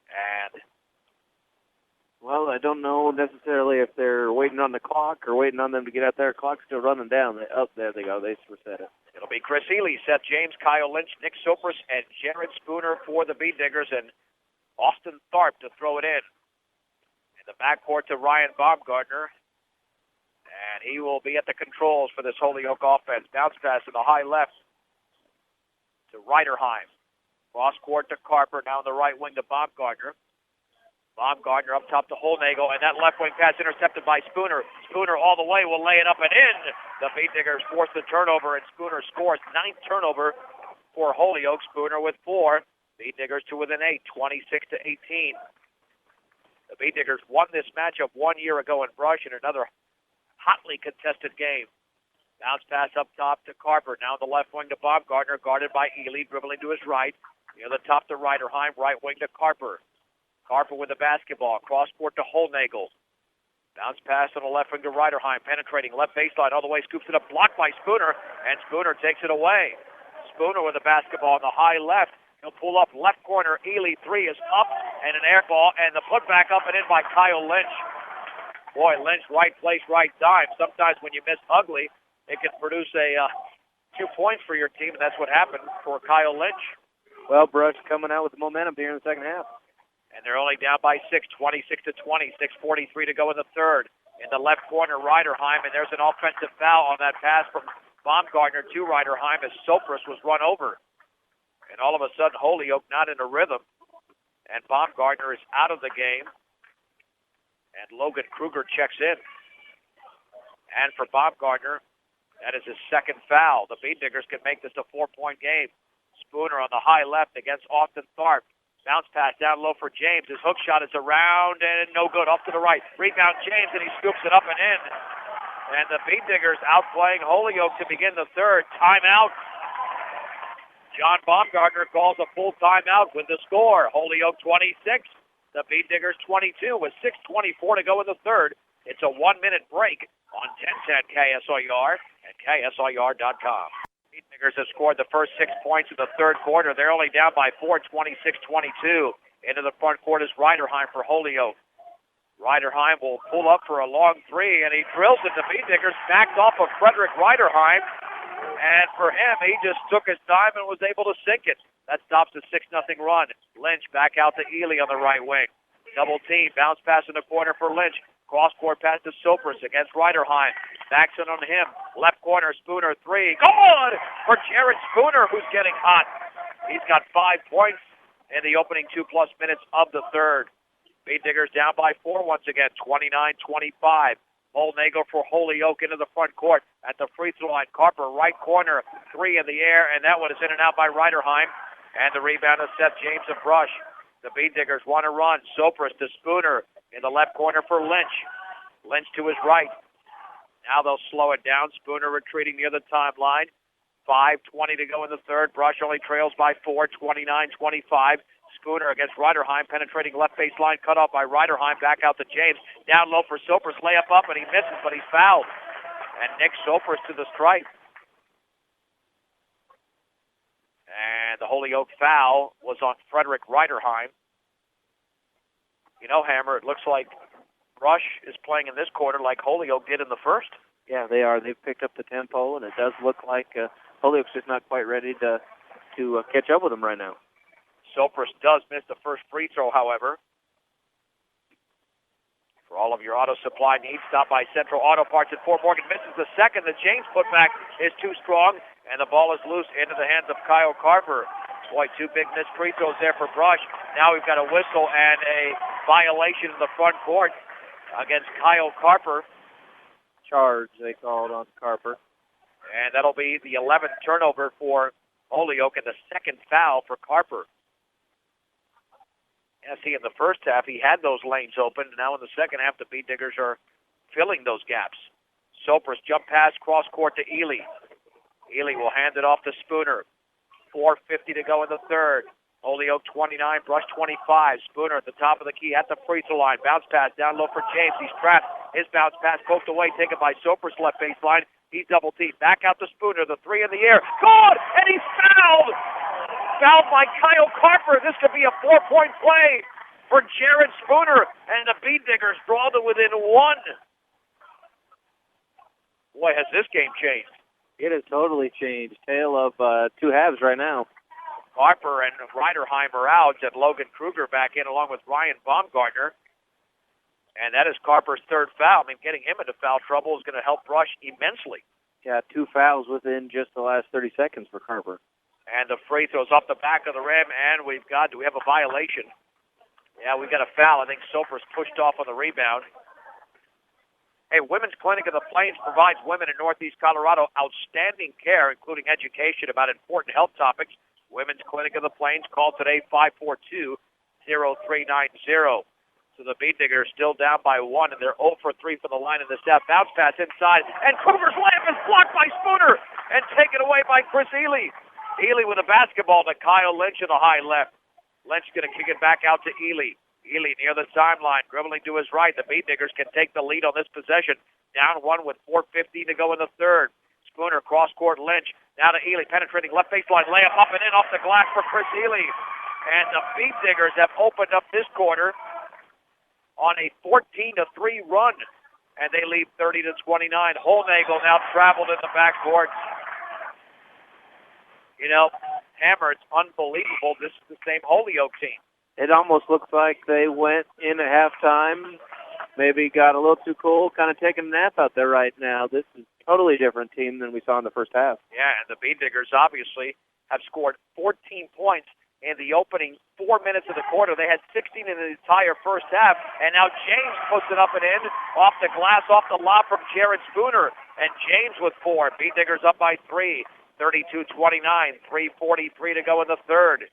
And well, I don't know necessarily if they're waiting on the clock or waiting on them to get out there. Clock's still running down. There they go. They reset it. It'll be Chris Ely, Seth James, Kyle Lynch, Nick Sopris, and Jared Spooner for the Beat Diggers, and Austin Tharp to throw it in. In the backcourt to Ryan Baumgartner, and he will be at the controls for this Holyoke offense. Bounce pass in the high left to Reiderheim. Cross court to Carper, now in the right wing to Baumgartner. Baumgartner up top to Holnagel, and that left wing pass intercepted by Spooner. Spooner all the way will lay it up and in. The Beat Diggers force the turnover, and Spooner scores. 9th turnover for Holyoke. Spooner with 4. Beat Diggers to within 8, 26-18. The Beat Diggers won this matchup 1 year ago in Brush in another hotly contested game. Bounce pass up top to Carper. Now the left wing to Baumgartner, guarded by Ely, dribbling to his right. Near the top to Reiderheim, right wing to Carper. Carper with the basketball. Cross court to Holnagel. Bounce pass on the left wing to Reiderheim. Penetrating left baseline all the way. Scoops it up. Blocked by Spooner. And Spooner takes it away. Spooner with the basketball on the high left. He'll pull up left corner. Ely 3 is up. And an air ball. And the putback up and in by Kyle Lynch. Boy, Lynch, right place, right time. Sometimes when you miss ugly, it can produce a 2 points for your team. And that's what happened for Kyle Lynch. Well, Brush coming out with the momentum here in the second half. And they're only down by 6, 26-20, 6:43 to go in the third. In the left corner, Reiderheim, and there's an offensive foul on that pass from Baumgartner to Reiderheim as Sopris was run over. And all of a sudden, Holyoke not in a rhythm. And Baumgartner is out of the game. And Logan Kruger checks in. And for Baumgartner, that is his second foul. The Beat Diggers can make this a 4-point game. Spooner on the high left against Austin Tharp. Bounce pass down low for James. His hook shot is around and no good. Off to the right. Rebound James, and he scoops it up and in. And the Beat Diggers outplaying Holyoke to begin the third. Timeout. John Baumgartner calls a full timeout with the score. Holyoke 26, the Beat Diggers 22 with 6:24 to go in the third. It's a 1-minute break on 1010 KSOR and KSOR.com. Beat Diggers have scored the first 6 points in the third quarter. They're only down by 4, 26-22. Into the front court is Reiderheim for Holyoke. Reiderheim will pull up for a long 3, and he drills it. The Beat Diggers backed off of Frederick Reiderheim, and for him, he just took his time and was able to sink it. That stops the 6-0 run. Lynch back out to Ely on the right wing. Double team, bounce pass in the corner for Lynch. Cross-court pass to Sopris against Reiderheim. Backs it on him. Left corner, Spooner 3. Good for Jared Spooner, who's getting hot. He's got 5 points in the opening 2+ minutes of the third. Beat Diggers down by 4 once again, 29-25. Holnagel for Holyoke into the front court at the free throw line. Carper, right corner, 3 in the air, and that one is in and out by Reiderheim. And the rebound is Seth James and Brush. The Beat Diggers want to run. Sopris to Spooner in the left corner for Lynch. Lynch to his right. Now they'll slow it down. Spooner retreating near the timeline. 5:20 to go in the third. Brush only trails by 4, 29-25. Spooner against Reiderheim, penetrating left baseline, cut off by Reiderheim. Back out to James. Down low for Sopris. Layup up, and he misses, but he's fouled. And Nick Sopris to the strike. And the Holyoke foul was on Frederick Reiderheim. You know, Hammer, it looks like Brush is playing in this quarter like Holyoke did in the first. Yeah, they are. They've picked up the tempo, and it does look like Holyoke's just not quite ready to catch up with them right now. Sopris does miss the first free throw, however. For all of your auto supply needs, stop by Central Auto Parts at Fort Morgan. Misses the second. The James putback is too strong, and the ball is loose into the hands of Kyle Carper. Boy, two big missed free throws there for Brush. Now we've got a whistle and a violation in the front court against Kyle Carper. Charge, they called on Carper. And that'll be the 11th turnover for Holyoke and the second foul for Carper. Yeah, see, in the first half, he had those lanes open. Now in the second half, the Beat Diggers are filling those gaps. Sopris jump pass cross court to Ely. Ely will hand it off to Spooner. 4:50 to go in the third. Holyoke 29, Brush 25. Spooner at the top of the key at the free throw line. Bounce pass down low for James. He's trapped. His bounce pass poked away, taken by Sopris left baseline. He's double teamed. Back out to Spooner. The three in the air. Good! And he's fouled! Fouled by Kyle Carper. This could be a 4-point play for Jared Spooner. And the Beat Diggers draw to within one. Boy, has this game changed. It has totally changed. Tale of two halves right now. Harper and Reiderheim are out, and Logan Kruger back in along with Ryan Baumgartner. And that is Carper's third foul. I mean, getting him into foul trouble is going to help Brush immensely. Yeah, two fouls within just the last 30 seconds for Carper. And the free throw's off the back of the rim, and do we have a violation? Yeah, we've got a foul. I think Sopris pushed off on the rebound. Hey, Women's Clinic of the Plains provides women in Northeast Colorado outstanding care, including education about important health topics. Women's Clinic of the Plains, call today 542-0390. So the Beat Diggers still down by one, and they're 0 for 3 from the line in the set. Bounce pass inside, and Kruger's layup is blocked by Spooner and taken away by Chris Ely. Ely with a basketball to Kyle Lynch in the high left. Lynch going to kick it back out to Ely. Ely near the sideline, dribbling to his right. The Beat Diggers can take the lead on this possession. Down one with 4:50 to go in the third. Spooner, cross-court Lynch. Now to Ely, penetrating left baseline, layup up and in off the glass for Chris Ely. And the Beat Diggers have opened up this quarter on a 14-3 run. And they lead 30-29. Holnagel now traveled in the backcourt. You know, Hammer, it's unbelievable. This is the same Holyoke team. It almost looks like they went in at halftime, maybe got a little too cool, kind of taking a nap out there right now. This is a totally different team than we saw in the first half. Yeah, and the Beat Diggers obviously have scored 14 points in the opening 4 minutes of the quarter. They had 16 in the entire first half, and now James puts it up and in, off the glass, off the lob from Jared Spooner, and James with 4. Beat Diggers up by 3, 32-29, 3:43 to go in the third.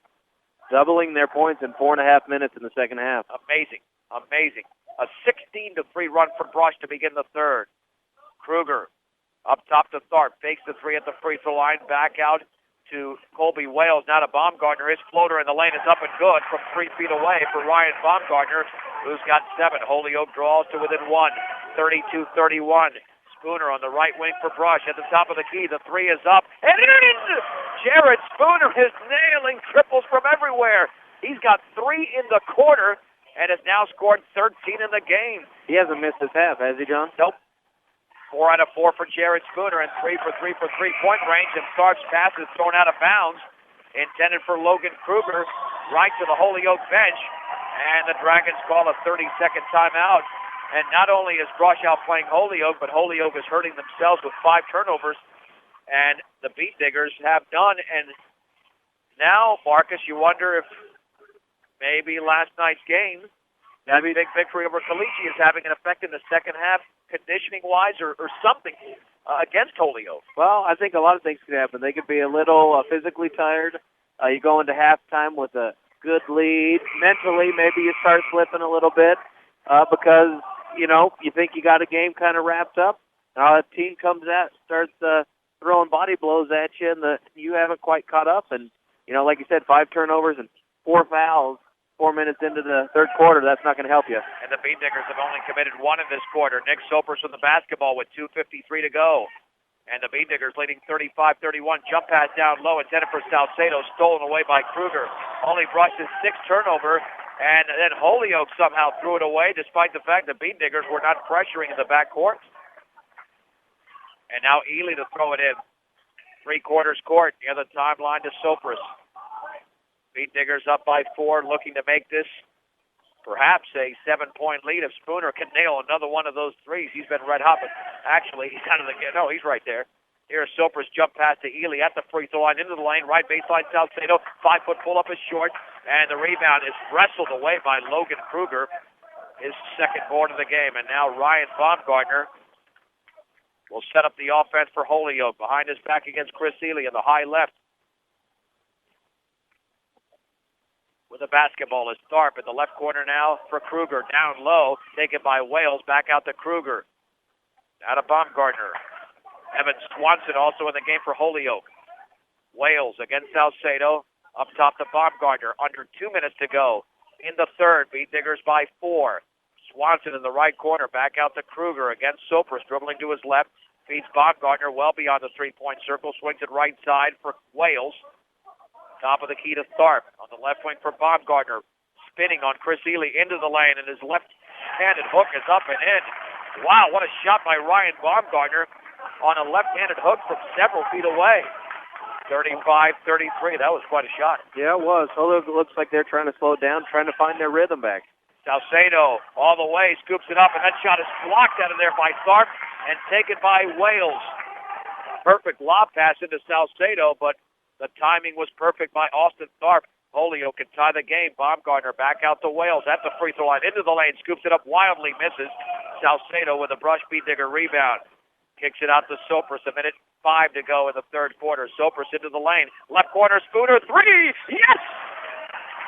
Doubling their points in 4.5 minutes in the second half. Amazing. A 16-3 run for Brush to begin the third. Kruger up top to Tharp. Fakes the three at the free throw line. Back out to Colby Wales. Now to Baumgartner. His floater in the lane is up and good from 3 feet away for Ryan Baumgartner, who's got 7. Holyoke draws to within 1. 32-31. Spooner on the right wing for Brush. At the top of the key, the three is up and in! Jared Spooner is nailing triples from everywhere. He's got 3 in the quarter and has now scored 13 in the game. He hasn't missed his half, has he, John? Nope. 4 out of 4 for Jared Spooner and 3 for 3 for three-point range. And Stark's pass is thrown out of bounds, intended for Logan Kruger, right to the Holyoke bench. And the Dragons call a 30-second timeout. And not only is Brush outplaying Holyoke, but Holyoke is hurting themselves with 5 turnovers. And the Beat Diggers have done. And now, Marcus, you wonder if maybe last night's game, that big victory over Caliche, is having an effect in the second half, conditioning-wise, or something against Holyoke. Well, I think a lot of things could happen. They could be a little physically tired. You go into halftime with a good lead. Mentally, maybe you start slipping a little bit because, you know, you think you got a game kind of wrapped up. A team comes out, starts throwing body blows at you, and you haven't quite caught up. And, you know, like you said, 5 turnovers and 4 fouls 4 minutes into the third quarter. That's not going to help you. And the Beat Diggers have only committed 1 in this quarter. Nick Sopers with the basketball with 2:53 to go. And the Beat Diggers leading 35-31. Jump pass down low, intended for Salcedo, stolen away by Kruger. Only Brush his 6th turnover. And then Holyoke somehow threw it away, despite the fact the Beat Diggers were not pressuring in the backcourt. And now Ely to throw it in. 3/4 court, near the timeline to Sopris. Beat Diggers up by 4, looking to make this perhaps a 7-point lead. If Spooner can nail another one of those threes, he's been red hot. But actually, he's out of the game. No, he's right there. Here's Sopris jump pass to Ely at the free throw line into the lane. Right baseline, Salcedo. 5-foot pull-up is short. And the rebound is wrestled away by Logan Kruger. His second board of the game. And now Ryan Baumgartner will set up the offense for Holyoke. Behind his back against Chris Ely in the high left. With the basketball is Tharp in the left corner now for Kruger. Down low, taken by Wales. Back out to Kruger. Out of Baumgartner. Evan Swanson also in the game for Holyoke. Wales against Salcedo. Up top to Baumgartner. Under 2 minutes to go. In the third, Beat Diggers by 4. Swanson in the right corner. Back out to Kruger against Sopris. Dribbling to his left. Feeds Baumgartner well beyond the three-point circle. Swings it right side for Wales. Top of the key to Tharp. On the left wing for Baumgartner. Spinning on Chris Ely into the lane. And his left-handed hook is up and in. Wow, what a shot by Ryan Baumgartner on a left-handed hook from several feet away. 35-33. That was quite a shot. Yeah, it was. Holyoke looks like they're trying to slow it down, trying to find their rhythm back. Salcedo all the way, scoops it up, and that shot is blocked out of there by Tharp and taken by Wales. Perfect lob pass into Salcedo, but the timing was perfect by Austin Tharp. Holyoke can tie the game. Baumgartner back out to Wales at the free throw line. Into the lane. Scoops it up wildly. Misses. Salcedo with a brush Beat Digger rebound. Kicks it out to Sopris. 1:05 to go in the third quarter. Sopris into the lane. Left corner. Spooner. 3. Yes!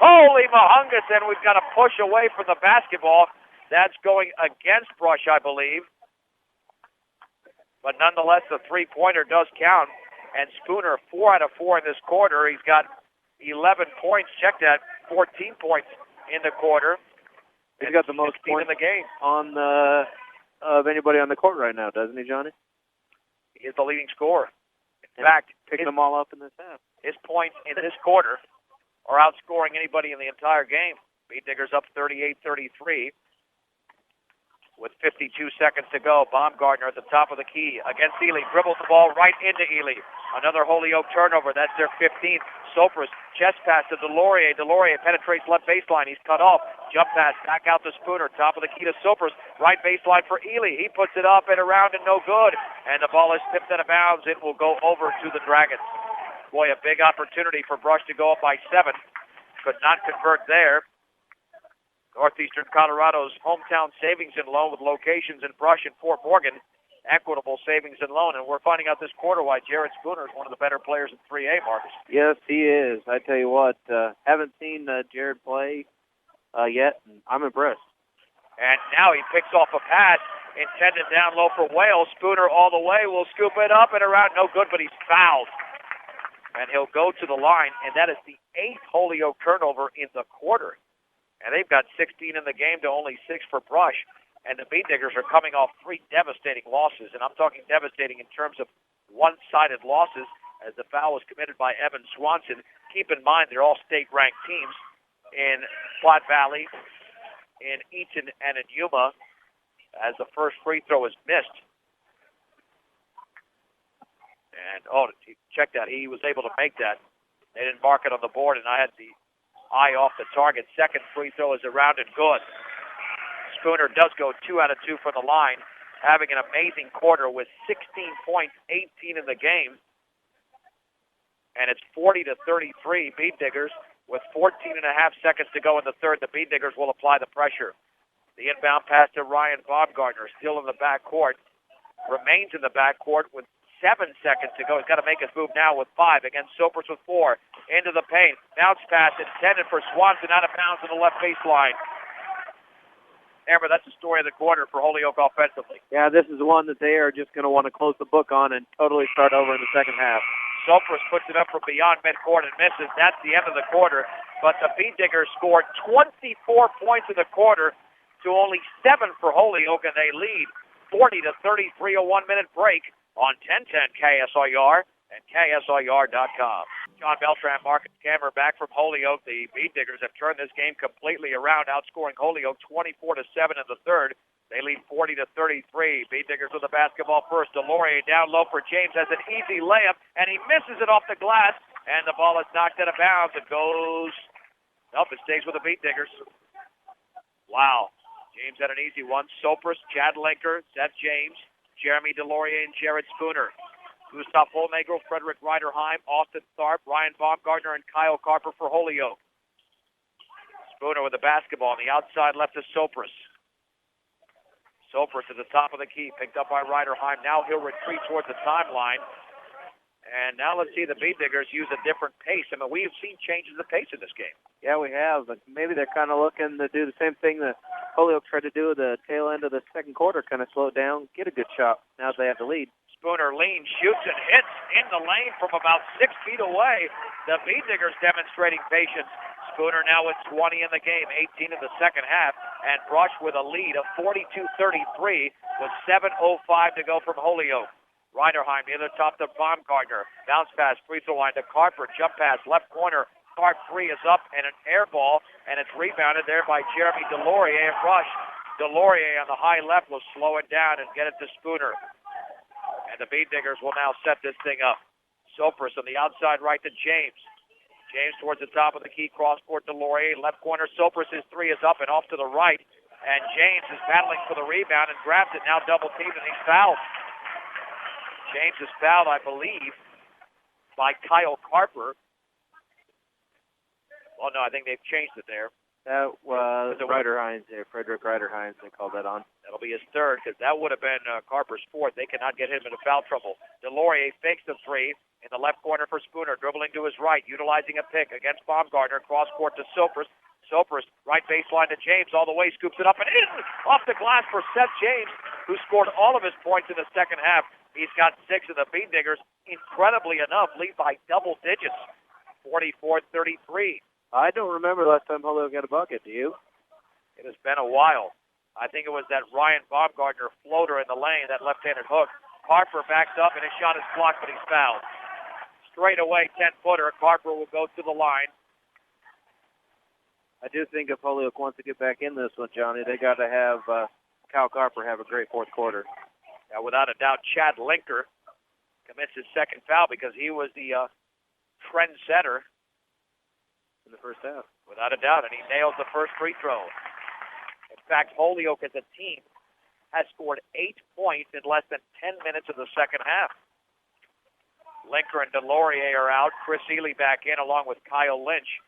Holy mahungus. And we've got to push away from the basketball. That's going against Brush, I believe. But nonetheless, the three-pointer does count. And Spooner, 4 out of 4 in this quarter. He's got 11 points. Check that. 14 points in the quarter. He's got the most points in the game on of anybody on the court right now, doesn't he, Johnny? He is the leading scorer. In fact, picking them all up in this half. His points in this quarter are outscoring anybody in the entire game. Beat Diggers up 38-33. With 52 seconds to go, Baumgartner at the top of the key against Ely. Dribbles the ball right into Ely. Another Holyoke turnover. That's their 15th. Sopris, chest pass to Delorier. Delorier penetrates left baseline. He's cut off. Jump pass back out to Spooner. Top of the key to Sopris. Right baseline for Ely. He puts it up and around and no good. And the ball is tipped out of bounds. It will go over to the Dragons. Boy, a big opportunity for Brush to go up by 7. Could not convert there. Northeastern Colorado's hometown savings and loan with locations in Brush and Fort Morgan. Equitable savings and loan. And we're finding out this quarter why Jared Spooner is one of the better players in 3A, Marcus. Yes, he is. I tell you what, haven't seen Jared play yet, and I'm impressed. And now he picks off a pass intended down low for Wales. Spooner all the way will scoop it up and around. No good, but he's fouled. And he'll go to the line, and that is the 8th Holyoke turnover in the quarter. And they've got 16 in the game to only 6 for Brush. And the Beat Diggers are coming off 3 devastating losses. And I'm talking devastating in terms of one-sided losses as the foul was committed by Evan Swanson. Keep in mind, they're all state-ranked teams in Platte Valley, in Eaton, and in Yuma as the first free throw is missed. And, check that. He was able to make that. They didn't mark it on the board, and I had the eye off the target. Second free throw is around and good. Spooner does go 2 out of 2 from the line, having an amazing quarter with 16 points, 18 in the game. And it's 40-33 Beat Diggers with 14 and a half seconds to go in the third. The Beat Diggers will apply the pressure. The inbound pass to Ryan Baumgartner, still in the backcourt, remains in the backcourt with 7 seconds to go. He's got to make his move now with 5 against Sopris with 4. Into the paint. Bounce pass intended for Swanson out of bounds on the left baseline. Amber, that's the story of the quarter for Holyoke offensively. Yeah, this is one that they are just going to want to close the book on and totally start over in the second half. Sopris puts it up from beyond midcourt and misses. That's the end of the quarter. But the Beat Diggers scored 24 points in the quarter to only 7 for Holyoke, and they lead 40-33, a 1-minute break on 1010 KSIR and KSIR.com. John Beltran, Marcus Cameron back from Holyoke. The Beat Diggers have turned this game completely around, outscoring Holyoke 24-7 in the third. They lead 40-33. Beat Diggers with the basketball first. Delorier down low for James, has an easy layup, and he misses it off the glass, and the ball is knocked out of bounds. It goes, nope, it stays with the Beat Diggers. Wow. James had an easy one. Sopris, Chad Linker, Seth James, Jeremy Delorier, and Jared Spooner. Gustav Holnagel, Frederick Reiderheim, Austin Tharp, Ryan Baumgartner, and Kyle Carper for Holyoke. Spooner with the basketball on the outside left to Sopris. Sopris at the top of the key, picked up by Reiderheim. Now he'll retreat towards the timeline. And now let's see the Beat Diggers use a different pace. I mean, we've seen changes of pace in this game. Yeah, we have, but maybe they're kind of looking to do the same thing that Holyoke tried to do at the tail end of the second quarter, kind of slow it down, get a good shot now that they have the lead. Spooner leans, shoots, and hits in the lane from about 6 feet away. The Beat Diggers demonstrating patience. Spooner now with 20 in the game, 18 in the second half, and Brush with a lead of 42-33 with 7:05 to go from Holyoke. Reiderheim near the top to Baumgartner. Bounce pass, free throw line to Carper. Jump pass, left corner. Carp 3 is up and an air ball, and it's rebounded there by Jeremy Delorier and Rush. Delorier on the high left will slow it down and get it to Spooner. And the Beat Diggers will now set this thing up. Sopris on the outside right to James. James towards the top of the key, cross-court Delorier. Left corner, Sopris, his 3 is up and off to the right. And James is battling for the rebound and grabs it. Now double-teamed and he's fouled. James is fouled, I believe, by Kyle Carper. Well, no, I think they've changed it there. That was Reiderheim there, Frederick Reiderheim. They called that on. That'll be his third, because that would have been Carper's fourth. They cannot get him into foul trouble. Delorier fakes the 3 in the left corner for Spooner, dribbling to his right, utilizing a pick against Baumgartner. Cross court to Sopris. Sopris, right baseline to James, all the way, scoops it up and in off the glass for Seth James, who scored all of his points in the second half. He's got 6 of the Beat Diggers. Incredibly enough, lead by double digits, 44-33. I don't remember last time Holyoke got a bucket, do you? It has been a while. I think it was that Ryan Baumgartner floater in the lane, that left-handed hook. Carper backs up, and his shot is blocked, but he's fouled. Straight away, 10-footer. Carper will go to the line. I do think if Holyoke wants to get back in this one, Johnny, they got to have Kyle Carper have a great fourth quarter. Now, without a doubt, Chad Linker commits his second foul because he was the trendsetter in the first half. Without a doubt, and he nails the first free throw. In fact, Holyoke as a team has scored 8 points in less than 10 minutes of the second half. Linker and Delorier are out. Chris Ely back in along with Kyle Lynch.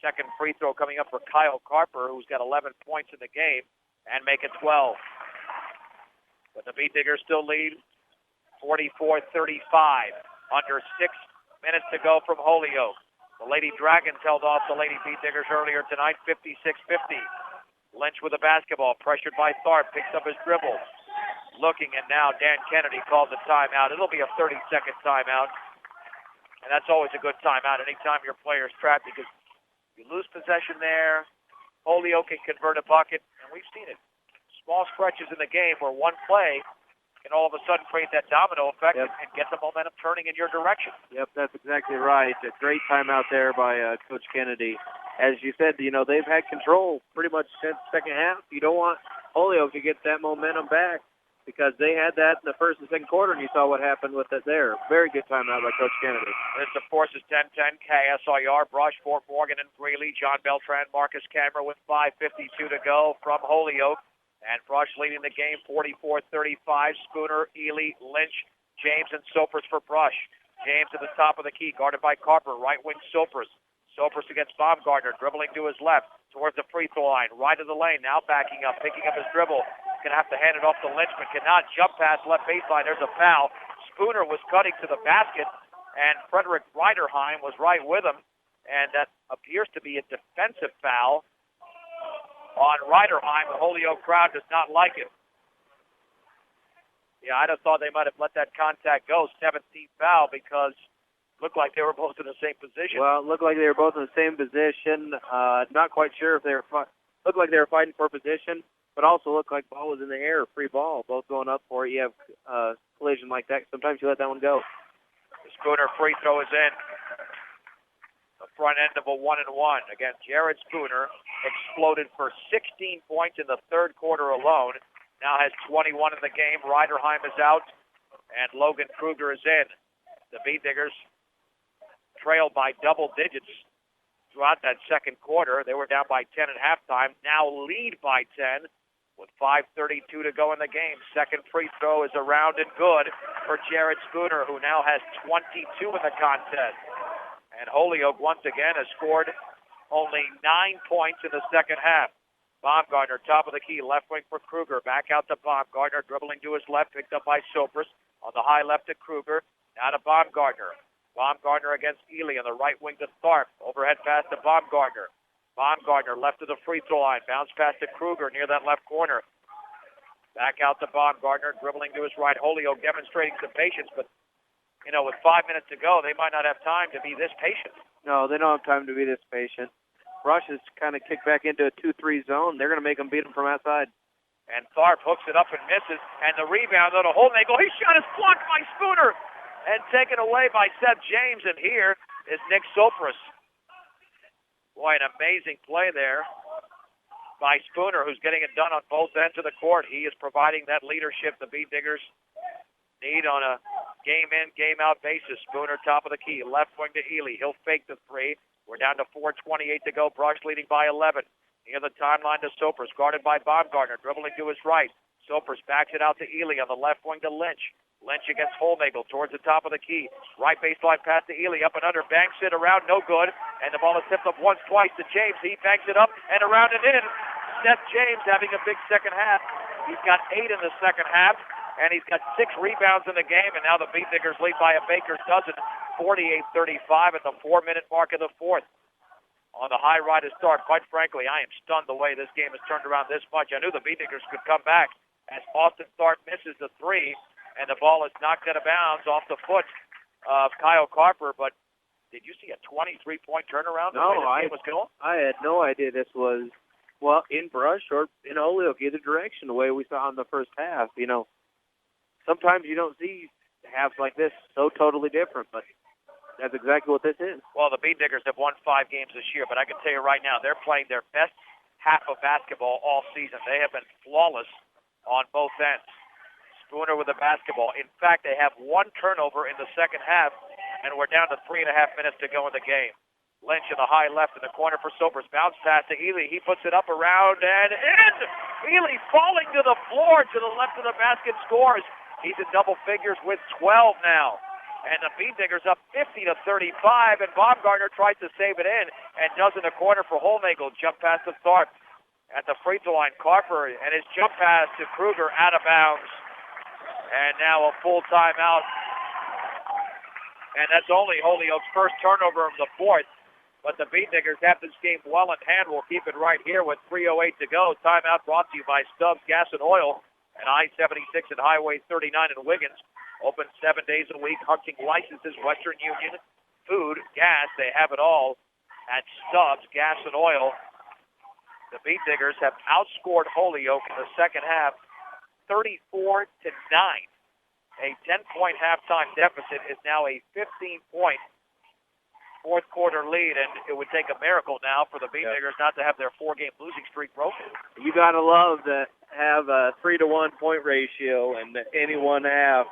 Second free throw coming up for Kyle Carper, who's got 11 points in the game, and make it 12. But the Beat Diggers still lead 44-35. Under 6 minutes to go from Holyoke. The Lady Dragons held off the Lady Beat Diggers earlier tonight, 56-50. Lynch with the basketball, pressured by Tharp, picks up his dribble. Looking, and now Dan Kennedy calls a timeout. It'll be a 30-second timeout. And that's always a good timeout anytime your player's trapped, because you lose possession there, Holyoke can convert a bucket, and we've seen it. Small stretches in the game where one play can all of a sudden create that domino effect and get the momentum turning in your direction. Yep, that's exactly right. A great timeout there by Coach Kennedy. As you said, they've had control pretty much since the second half. You don't want Holyoke to get that momentum back because they had that in the first and second quarter, and you saw what happened with it there. Very good timeout by Coach Kennedy. This, of course, is 10-10 KSIR. Brush, Fort Morgan, and Greeley. John Beltran, Marcus Cameron with 5:52 to go from Holyoke. And Brush leading the game 44-35. Spooner, Ely, Lynch, James, and Sopris for Brush. James at the top of the key, guarded by Carper. Right wing Sopris. Sopris against Baumgartner, dribbling to his left towards the free throw line. Right of the lane, now backing up, picking up his dribble. He's going to have to hand it off to Lynch, but cannot. Jump pass left baseline. There's a foul. Spooner was cutting to the basket, and Frederick Reiderheim was right with him. And that appears to be a defensive foul on Reiderheim. The Holyoke crowd does not like it. Yeah, I'd have thought they might have let that contact go. 17th foul, because it looked like they were both in the same position. Well, it looked like they were both in the same position. Not quite sure if they were looked like they were fighting for position, but also looked like ball was in the air, free ball, both going up for it. You have collision like that. Sometimes you let that one go. The Spooner free throw is in. The front end of a 1-and-1. Again, Jared Spooner exploded for 16 points in the third quarter alone. Now has 21 in the game. Reiderheim is out, and Logan Kruger is in. The Beat Diggers trailed by double digits throughout that second quarter. They were down by 10 at halftime. Now lead by 10 with 5:32 to go in the game. Second free throw is around and good for Jared Spooner, who now has 22 in the contest. And Holyoke once again has scored only 9 points in the second half. Baumgartner, top of the key, left wing for Kruger. Back out to Baumgartner, dribbling to his left, picked up by Sopris. On the high left to Kruger. Now to Baumgartner. Baumgartner against Ely on the right wing to Tharp. Overhead pass to Baumgartner. Baumgartner left to the free throw line. Bounce pass to Kruger near that left corner. Back out to Baumgartner, dribbling to his right. Holyoke demonstrating some patience, but, with 5 minutes to go, they might not have time to be this patient. No, they don't have time to be this patient. Rush is kind of kicked back into a 2-3 zone. They're going to make them beat them from outside. And Tharp hooks it up and misses. And the rebound on a Holnagel. His shot is blocked by Spooner and taken away by Seth James. And here is Nick Sopris. Boy, an amazing play there by Spooner, who's getting it done on both ends of the court. He is providing that leadership the Beat Diggers need on a game-in, game-out basis. Spooner, top of the key. Left wing to Ely. He'll fake the three. We're down to 4:28 to go. Brush leading by 11. Near the timeline to Sopris, guarded by Baumgartner, dribbling to his right. Sopris backs it out to Ely on the left wing to Lynch. Lynch against Holnagel towards the top of the key. Right baseline pass to Ely, up and under, banks it around, no good. And the ball is tipped up once, twice to James. He banks it up and around and in. Seth James having a big second half. He's got 8 in the second half, and he's got 6 rebounds in the game. And now the Beat Diggers lead by a baker's dozen, 48-35 at the 4-minute mark of the fourth. On the high right is Tharp. Quite frankly, I am stunned the way this game has turned around this much. I knew the Beat Diggers could come back as Austin Tharp misses the three, and the ball is knocked out of bounds off the foot of Kyle Carper. But did you see a 23-point turnaround? No, I had no idea this was, in Brush or in Holyoke, either direction, the way we saw in the first half. Sometimes you don't see halves like this so totally different, but that's exactly what this is. Well, the Beat Diggers have won 5 games this year, but I can tell you right now, they're playing their best half of basketball all season. They have been flawless on both ends. Spooner with the basketball. In fact, they have 1 turnover in the second half, and we're down to 3.5 minutes to go in the game. Lynch in the high left in the corner for Sopris. Bounce pass to Ely. He puts it up around and in. Ely falling to the floor to the left of the basket, scores. He's in double figures with 12 now. And the Beat Diggers up 50-35, and Baumgartner tries to save it in and does in the corner for Holnagel. Jump pass to Tharp at the free throw line. Carper and his jump pass to Kruger out of bounds. And now a full timeout. And that's only Holyoke's first turnover of the fourth. But the Beat Diggers have this game well in hand. We'll keep it right here with 3:08 to go. Timeout brought to you by Stubbs Gas and Oil and I-76 and Highway 39 in Wiggins. Open 7 days a week. Hunting licenses, Western Union, food, gas. They have it all at Stubbs Gas and Oil. The Beat Diggers have outscored Holyoke in the second half 34-9. A 10-point halftime deficit is now a 15-point fourth quarter lead, and it would take a miracle now for the Beat Diggers not to have their 4-game losing streak broken. You got to love to have a 3-to-1 point ratio in any one half.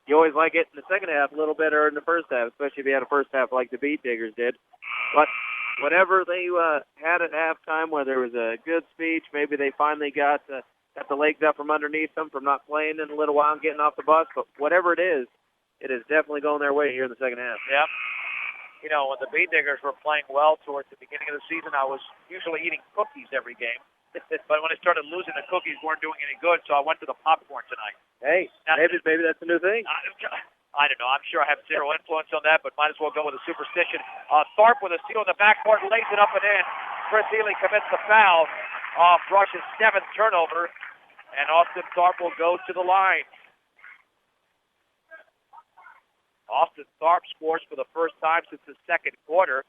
You always like it in the second half a little better in the first half, especially if you had a first half like the Beat Diggers did. But whatever they had at halftime, whether it was a good speech, maybe they finally got the legs up from underneath them from not playing in a little while and getting off the bus. But whatever it is definitely going their way here in the second half. Yep. When the Beat Diggers were playing well towards the beginning of the season, I was usually eating cookies every game. But when I started losing, the cookies weren't doing any good, so I went to the popcorn tonight. Hey, now, maybe that's a new thing. I don't know. I'm sure I have zero influence on that, but might as well go with a superstition. Tharp with a steal in the backcourt, lays it up and in. Chris Ely commits the foul off Rush's 7th turnover, and Austin Tharp will go to the line. Austin Tharp scores for the first time since the second quarter.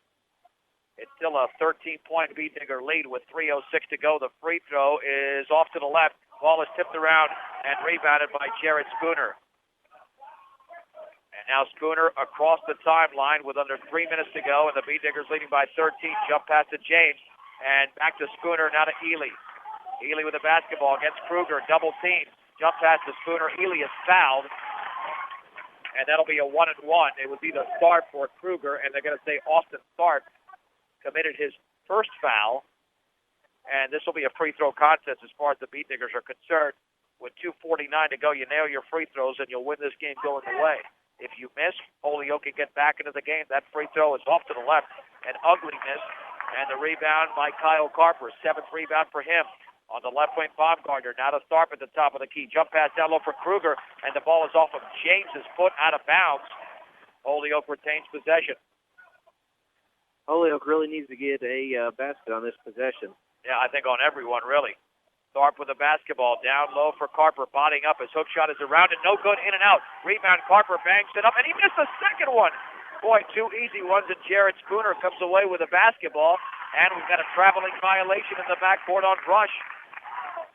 It's still a 13-point Beat Digger lead with 3:06 to go. The free throw is off to the left. Ball is tipped around and rebounded by Jared Spooner. And now Spooner across the timeline with under 3 minutes to go, and the Beat Diggers leading by 13. Jump pass to James, and back to Spooner, now to Ely. Ely with the basketball against Kruger, double team. Jump pass to Spooner. Ely is fouled, and that'll be a 1-and-1. It would be the start for Kruger, and they're going to say Austin Tharp committed his first foul And this will be a free throw contest as far as the Beat Diggers are concerned. With 2:49 to go, you nail your free throws and you'll win this game going away. If you miss, Holyoke can get back into the game. That free throw is off to the left. An ugly miss. And the rebound by Kyle Carper. 7th rebound for him. On the left wing, Baumgartner. Now to Tharp at the top of the key. Jump pass down low for Kruger. And the ball is off of James's foot out of bounds. Holyoke retains possession. Holyoke really needs to get a basket on this possession. Yeah, I think on everyone, really. Tharp with the basketball. Down low for Carper. Botting up. His hook shot is around it. No good. In and out. Rebound. Carper banks it up. And he missed the second one. Boy, 2 easy ones. And Jared Spooner comes away with a basketball. And we've got a traveling violation in the backcourt on Brush.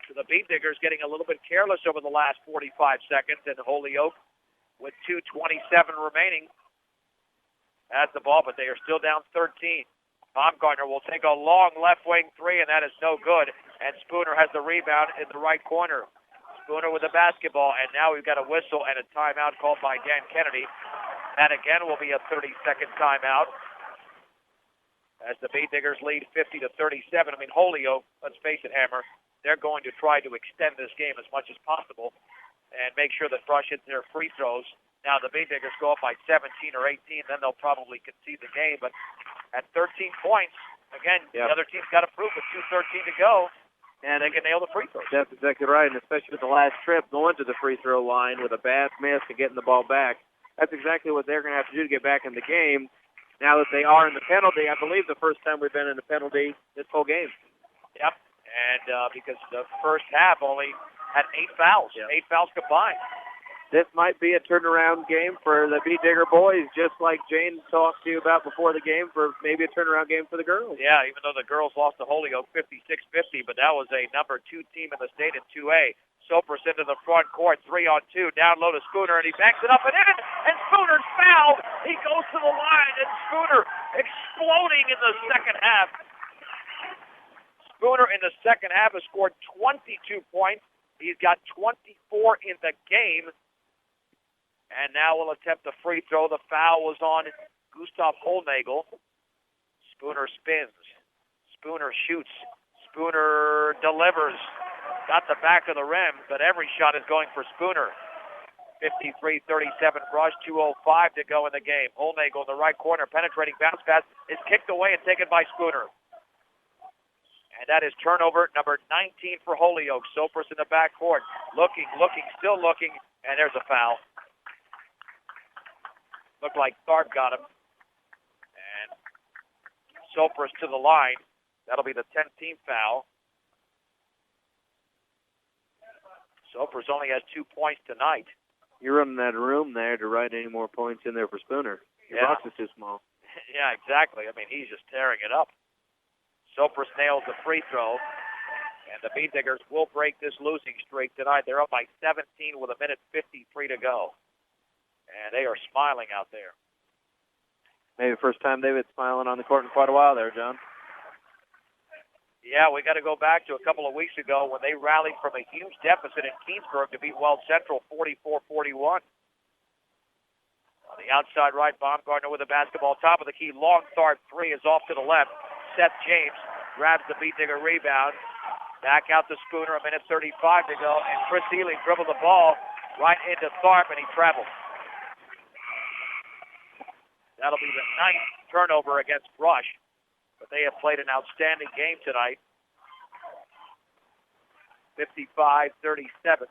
So the Beat Diggers getting a little bit careless over the last 45 seconds. And Holyoke with 2:27 remaining has the ball. But they are still down 13. Baumgartner will take a long left wing three, and that is no good. And Spooner has the rebound in the right corner. Spooner with the basketball, and now we've got a whistle and a timeout called by Dan Kennedy. That again will be a 30-second timeout as the Beat Diggers lead 50-37. I mean, Holyoke, let's face it, Hammer, they're going to try to extend this game as much as possible and make sure that Brush hits their free throws. Now the Beat Diggers go up by 17 or 18, then they'll probably concede the game. But at 13 points, again, The other team's got to prove with 2:13 to go, and they can nail the free throws. That's exactly right, and especially with the last trip going to the free throw line with a bad miss and getting the ball back. That's exactly what they're going to have to do to get back in the game. Now that they are in the penalty, I believe the first time we've been in the penalty this whole game. Yep, and because the first half only had 8 fouls, 8 fouls combined. This might be a turnaround game for the Beat Digger boys, just like Jane talked to you about before the game, for maybe a turnaround game for the girls. Yeah, even though the girls lost to Holyoke 56-50, but that was a number 2 team in the state in 2A. Sopris into the front court, 3-on-2, down low to Spooner, and he backs it up and in, and Spooner's fouled. He goes to the line, and Spooner exploding in the second half. Spooner in the second half has scored 22 points. He's got 24 in the game. And now we'll attempt the free throw. The foul was on Gustav Holnagel. Spooner spins. Spooner shoots. Spooner delivers. Got the back of the rim, but every shot is going for Spooner. 53-37 Brush, 2:05 to go in the game. Holnagel in the right corner, penetrating bounce pass, is kicked away and taken by Spooner. And that is turnover number 19 for Holyoke. Sopris in the backcourt. Looking, still looking, and there's a foul. Looked like Tharp got him. And Sopris to the line. That'll be the 10th team foul. Sopris only has 2 points tonight. You're running out of room there to write any more points in there for Spooner. Your box is too small. Yeah, exactly. I mean, he's just tearing it up. Sopris nails the free throw. And the Beat Diggers will break this losing streak tonight. They're up by 17 with 1:53 to go. And they are smiling out there. Maybe the first time they've been smiling on the court in quite a while there, John. Yeah, we got to go back to a couple of weeks ago when they rallied from a huge deficit in Keensburg to beat Weld Central 44-41. On the outside right, Baumgartner with the basketball. Top of the key, long Tharp three is off to the left. Seth James grabs the Beat Digger rebound. Back out to Spooner, 1:35 to go. And Chris Ely dribbled the ball right into Tharp, and he traveled. That'll be the 9th turnover against Brush. But they have played an outstanding game tonight. 55-37.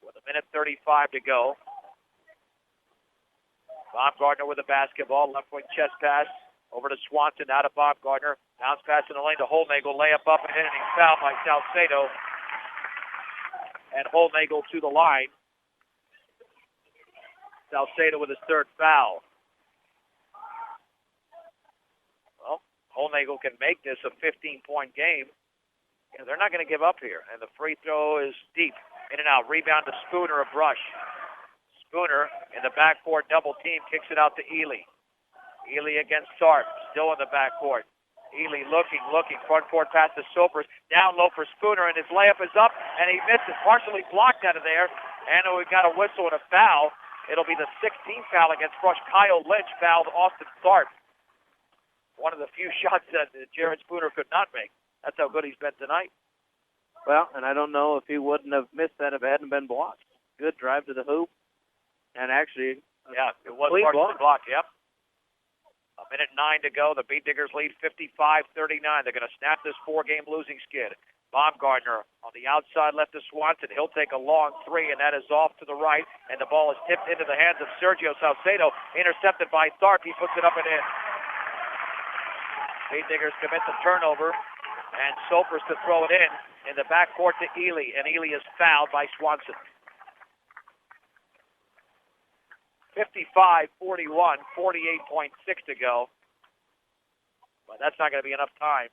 With 1:35 to go. Baumgartner with the basketball. Left wing chest pass. Over to Swanson. Out of Baumgartner. Bounce pass in the lane to Holnagel. Layup up and in, and he's fouled by Salcedo. And Holnagel to the line. Salcedo with his 3rd foul. Well, Holnagel can make this a 15-point game. And they're not going to give up here. And the free throw is deep. In and out. Rebound to Spooner, a Brush. Spooner in the backcourt double team. Kicks it out to Ely. Ely against Tharp. Still in the backcourt. Ely looking. Front court pass to Sopris. Down low for Spooner. And his layup is up. And he misses. Partially blocked out of there. And we've got a whistle and a foul. It'll be the 16th foul against Brush. Kyle Lynch fouled Austin Tharp. one of the few shots that Jared Spooner could not make. That's how good he's been tonight. Well, and I don't know if he wouldn't have missed that if it hadn't been blocked. Good drive to the hoop. And actually, yeah, it was partially blocked, yep. A minute 9 to go. The Beat Diggers lead 55-39. They're going to snap this 4-game losing skid. Baumgartner on the outside left to Swanson. He'll take a long three, and that is off to the right. And the ball is tipped into the hands of Sergio Salcedo. Intercepted by Tharp. He puts it up and in. Beat Diggers commit the turnover. And Sopers to throw it in the backcourt to Ely. And Ely is fouled by Swanson. 55-41, 48.6 to go. But that's not going to be enough time.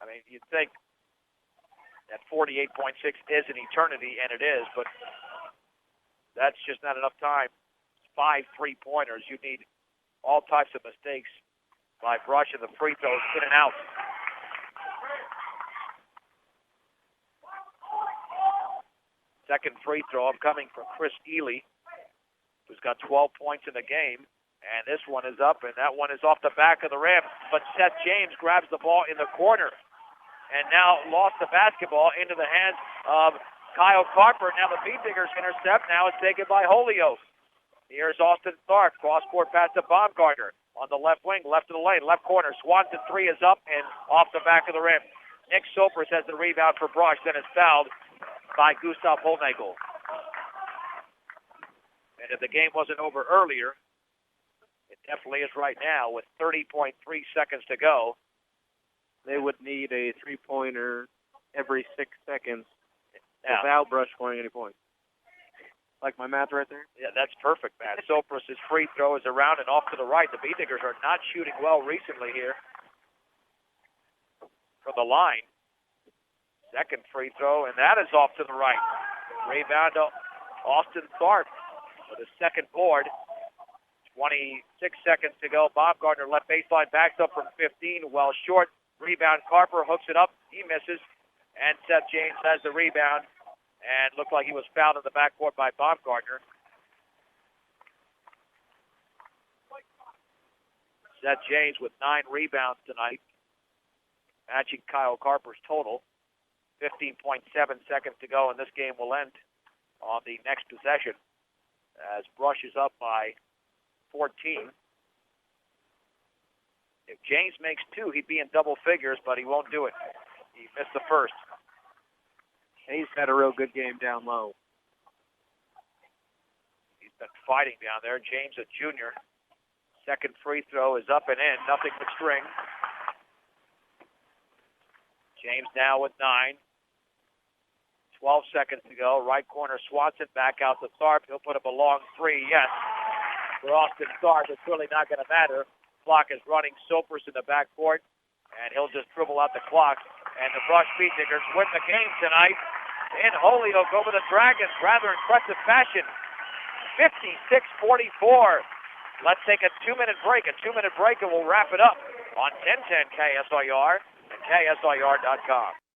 I mean, you'd think that 48.6 is an eternity, and it is, but that's just not enough time. 5 3-pointers. You need all types of mistakes by Brush, and the free throws in and out. Second free throw coming from Chris Ely, who's got 12 points in the game. And this one is up, and that one is off the back of the rim. But Seth James grabs the ball in the corner and now lost the basketball into the hands of Kyle Carper. Now the Beat Diggers intercept. Now it's taken by Holyoke. Here's Austin Tharp. Cross-court pass to Baumgartner on the left wing, left of the lane, left corner. Swanson three is up and off the back of the rim. Nick Sopers has the rebound for Brush, then is fouled by Gustav Holnagel. And if the game wasn't over earlier, it definitely is right now with 30.3 seconds to go. They would need a three-pointer every 6 seconds without Brush scoring any points. Like my math right there? Yeah, that's perfect, Matt. Sopers' free throw is around and off to the right. The Beat Diggers are not shooting well recently here from the line. Second free throw, and that is off to the right. Rebound to Austin Tharp with a second board. 26 seconds to go. Baumgartner left baseline, backs up from 15, well short. Rebound, Carper hooks it up. He misses. And Seth James has the rebound. And looked like he was fouled in the backcourt by Baumgartner. Seth James with 9 rebounds tonight, matching Kyle Carper's total. 15.7 seconds to go, and this game will end on the next possession as Brush is up by 14. If James makes 2, he'd be in double figures, but he won't do it. He missed the first. He's had a real good game down low. He's been fighting down there. James, a junior. Second free throw is up and in. Nothing but string. James now with 9. 12 seconds to go. Right corner, Swanson back out to Tharp. He'll put up a long 3. Yes. For Austin Tharp, it's really not going to matter. Clock is running. Sopers in the backcourt, and he'll just dribble out the clock. And the Brush Beat Diggers win the game tonight in Holyoke over the Dragons. Rather impressive fashion. 56-44. Let's take a 2-minute break. A 2-minute break, and we'll wrap it up on 1010 KSIR and KSIR.com.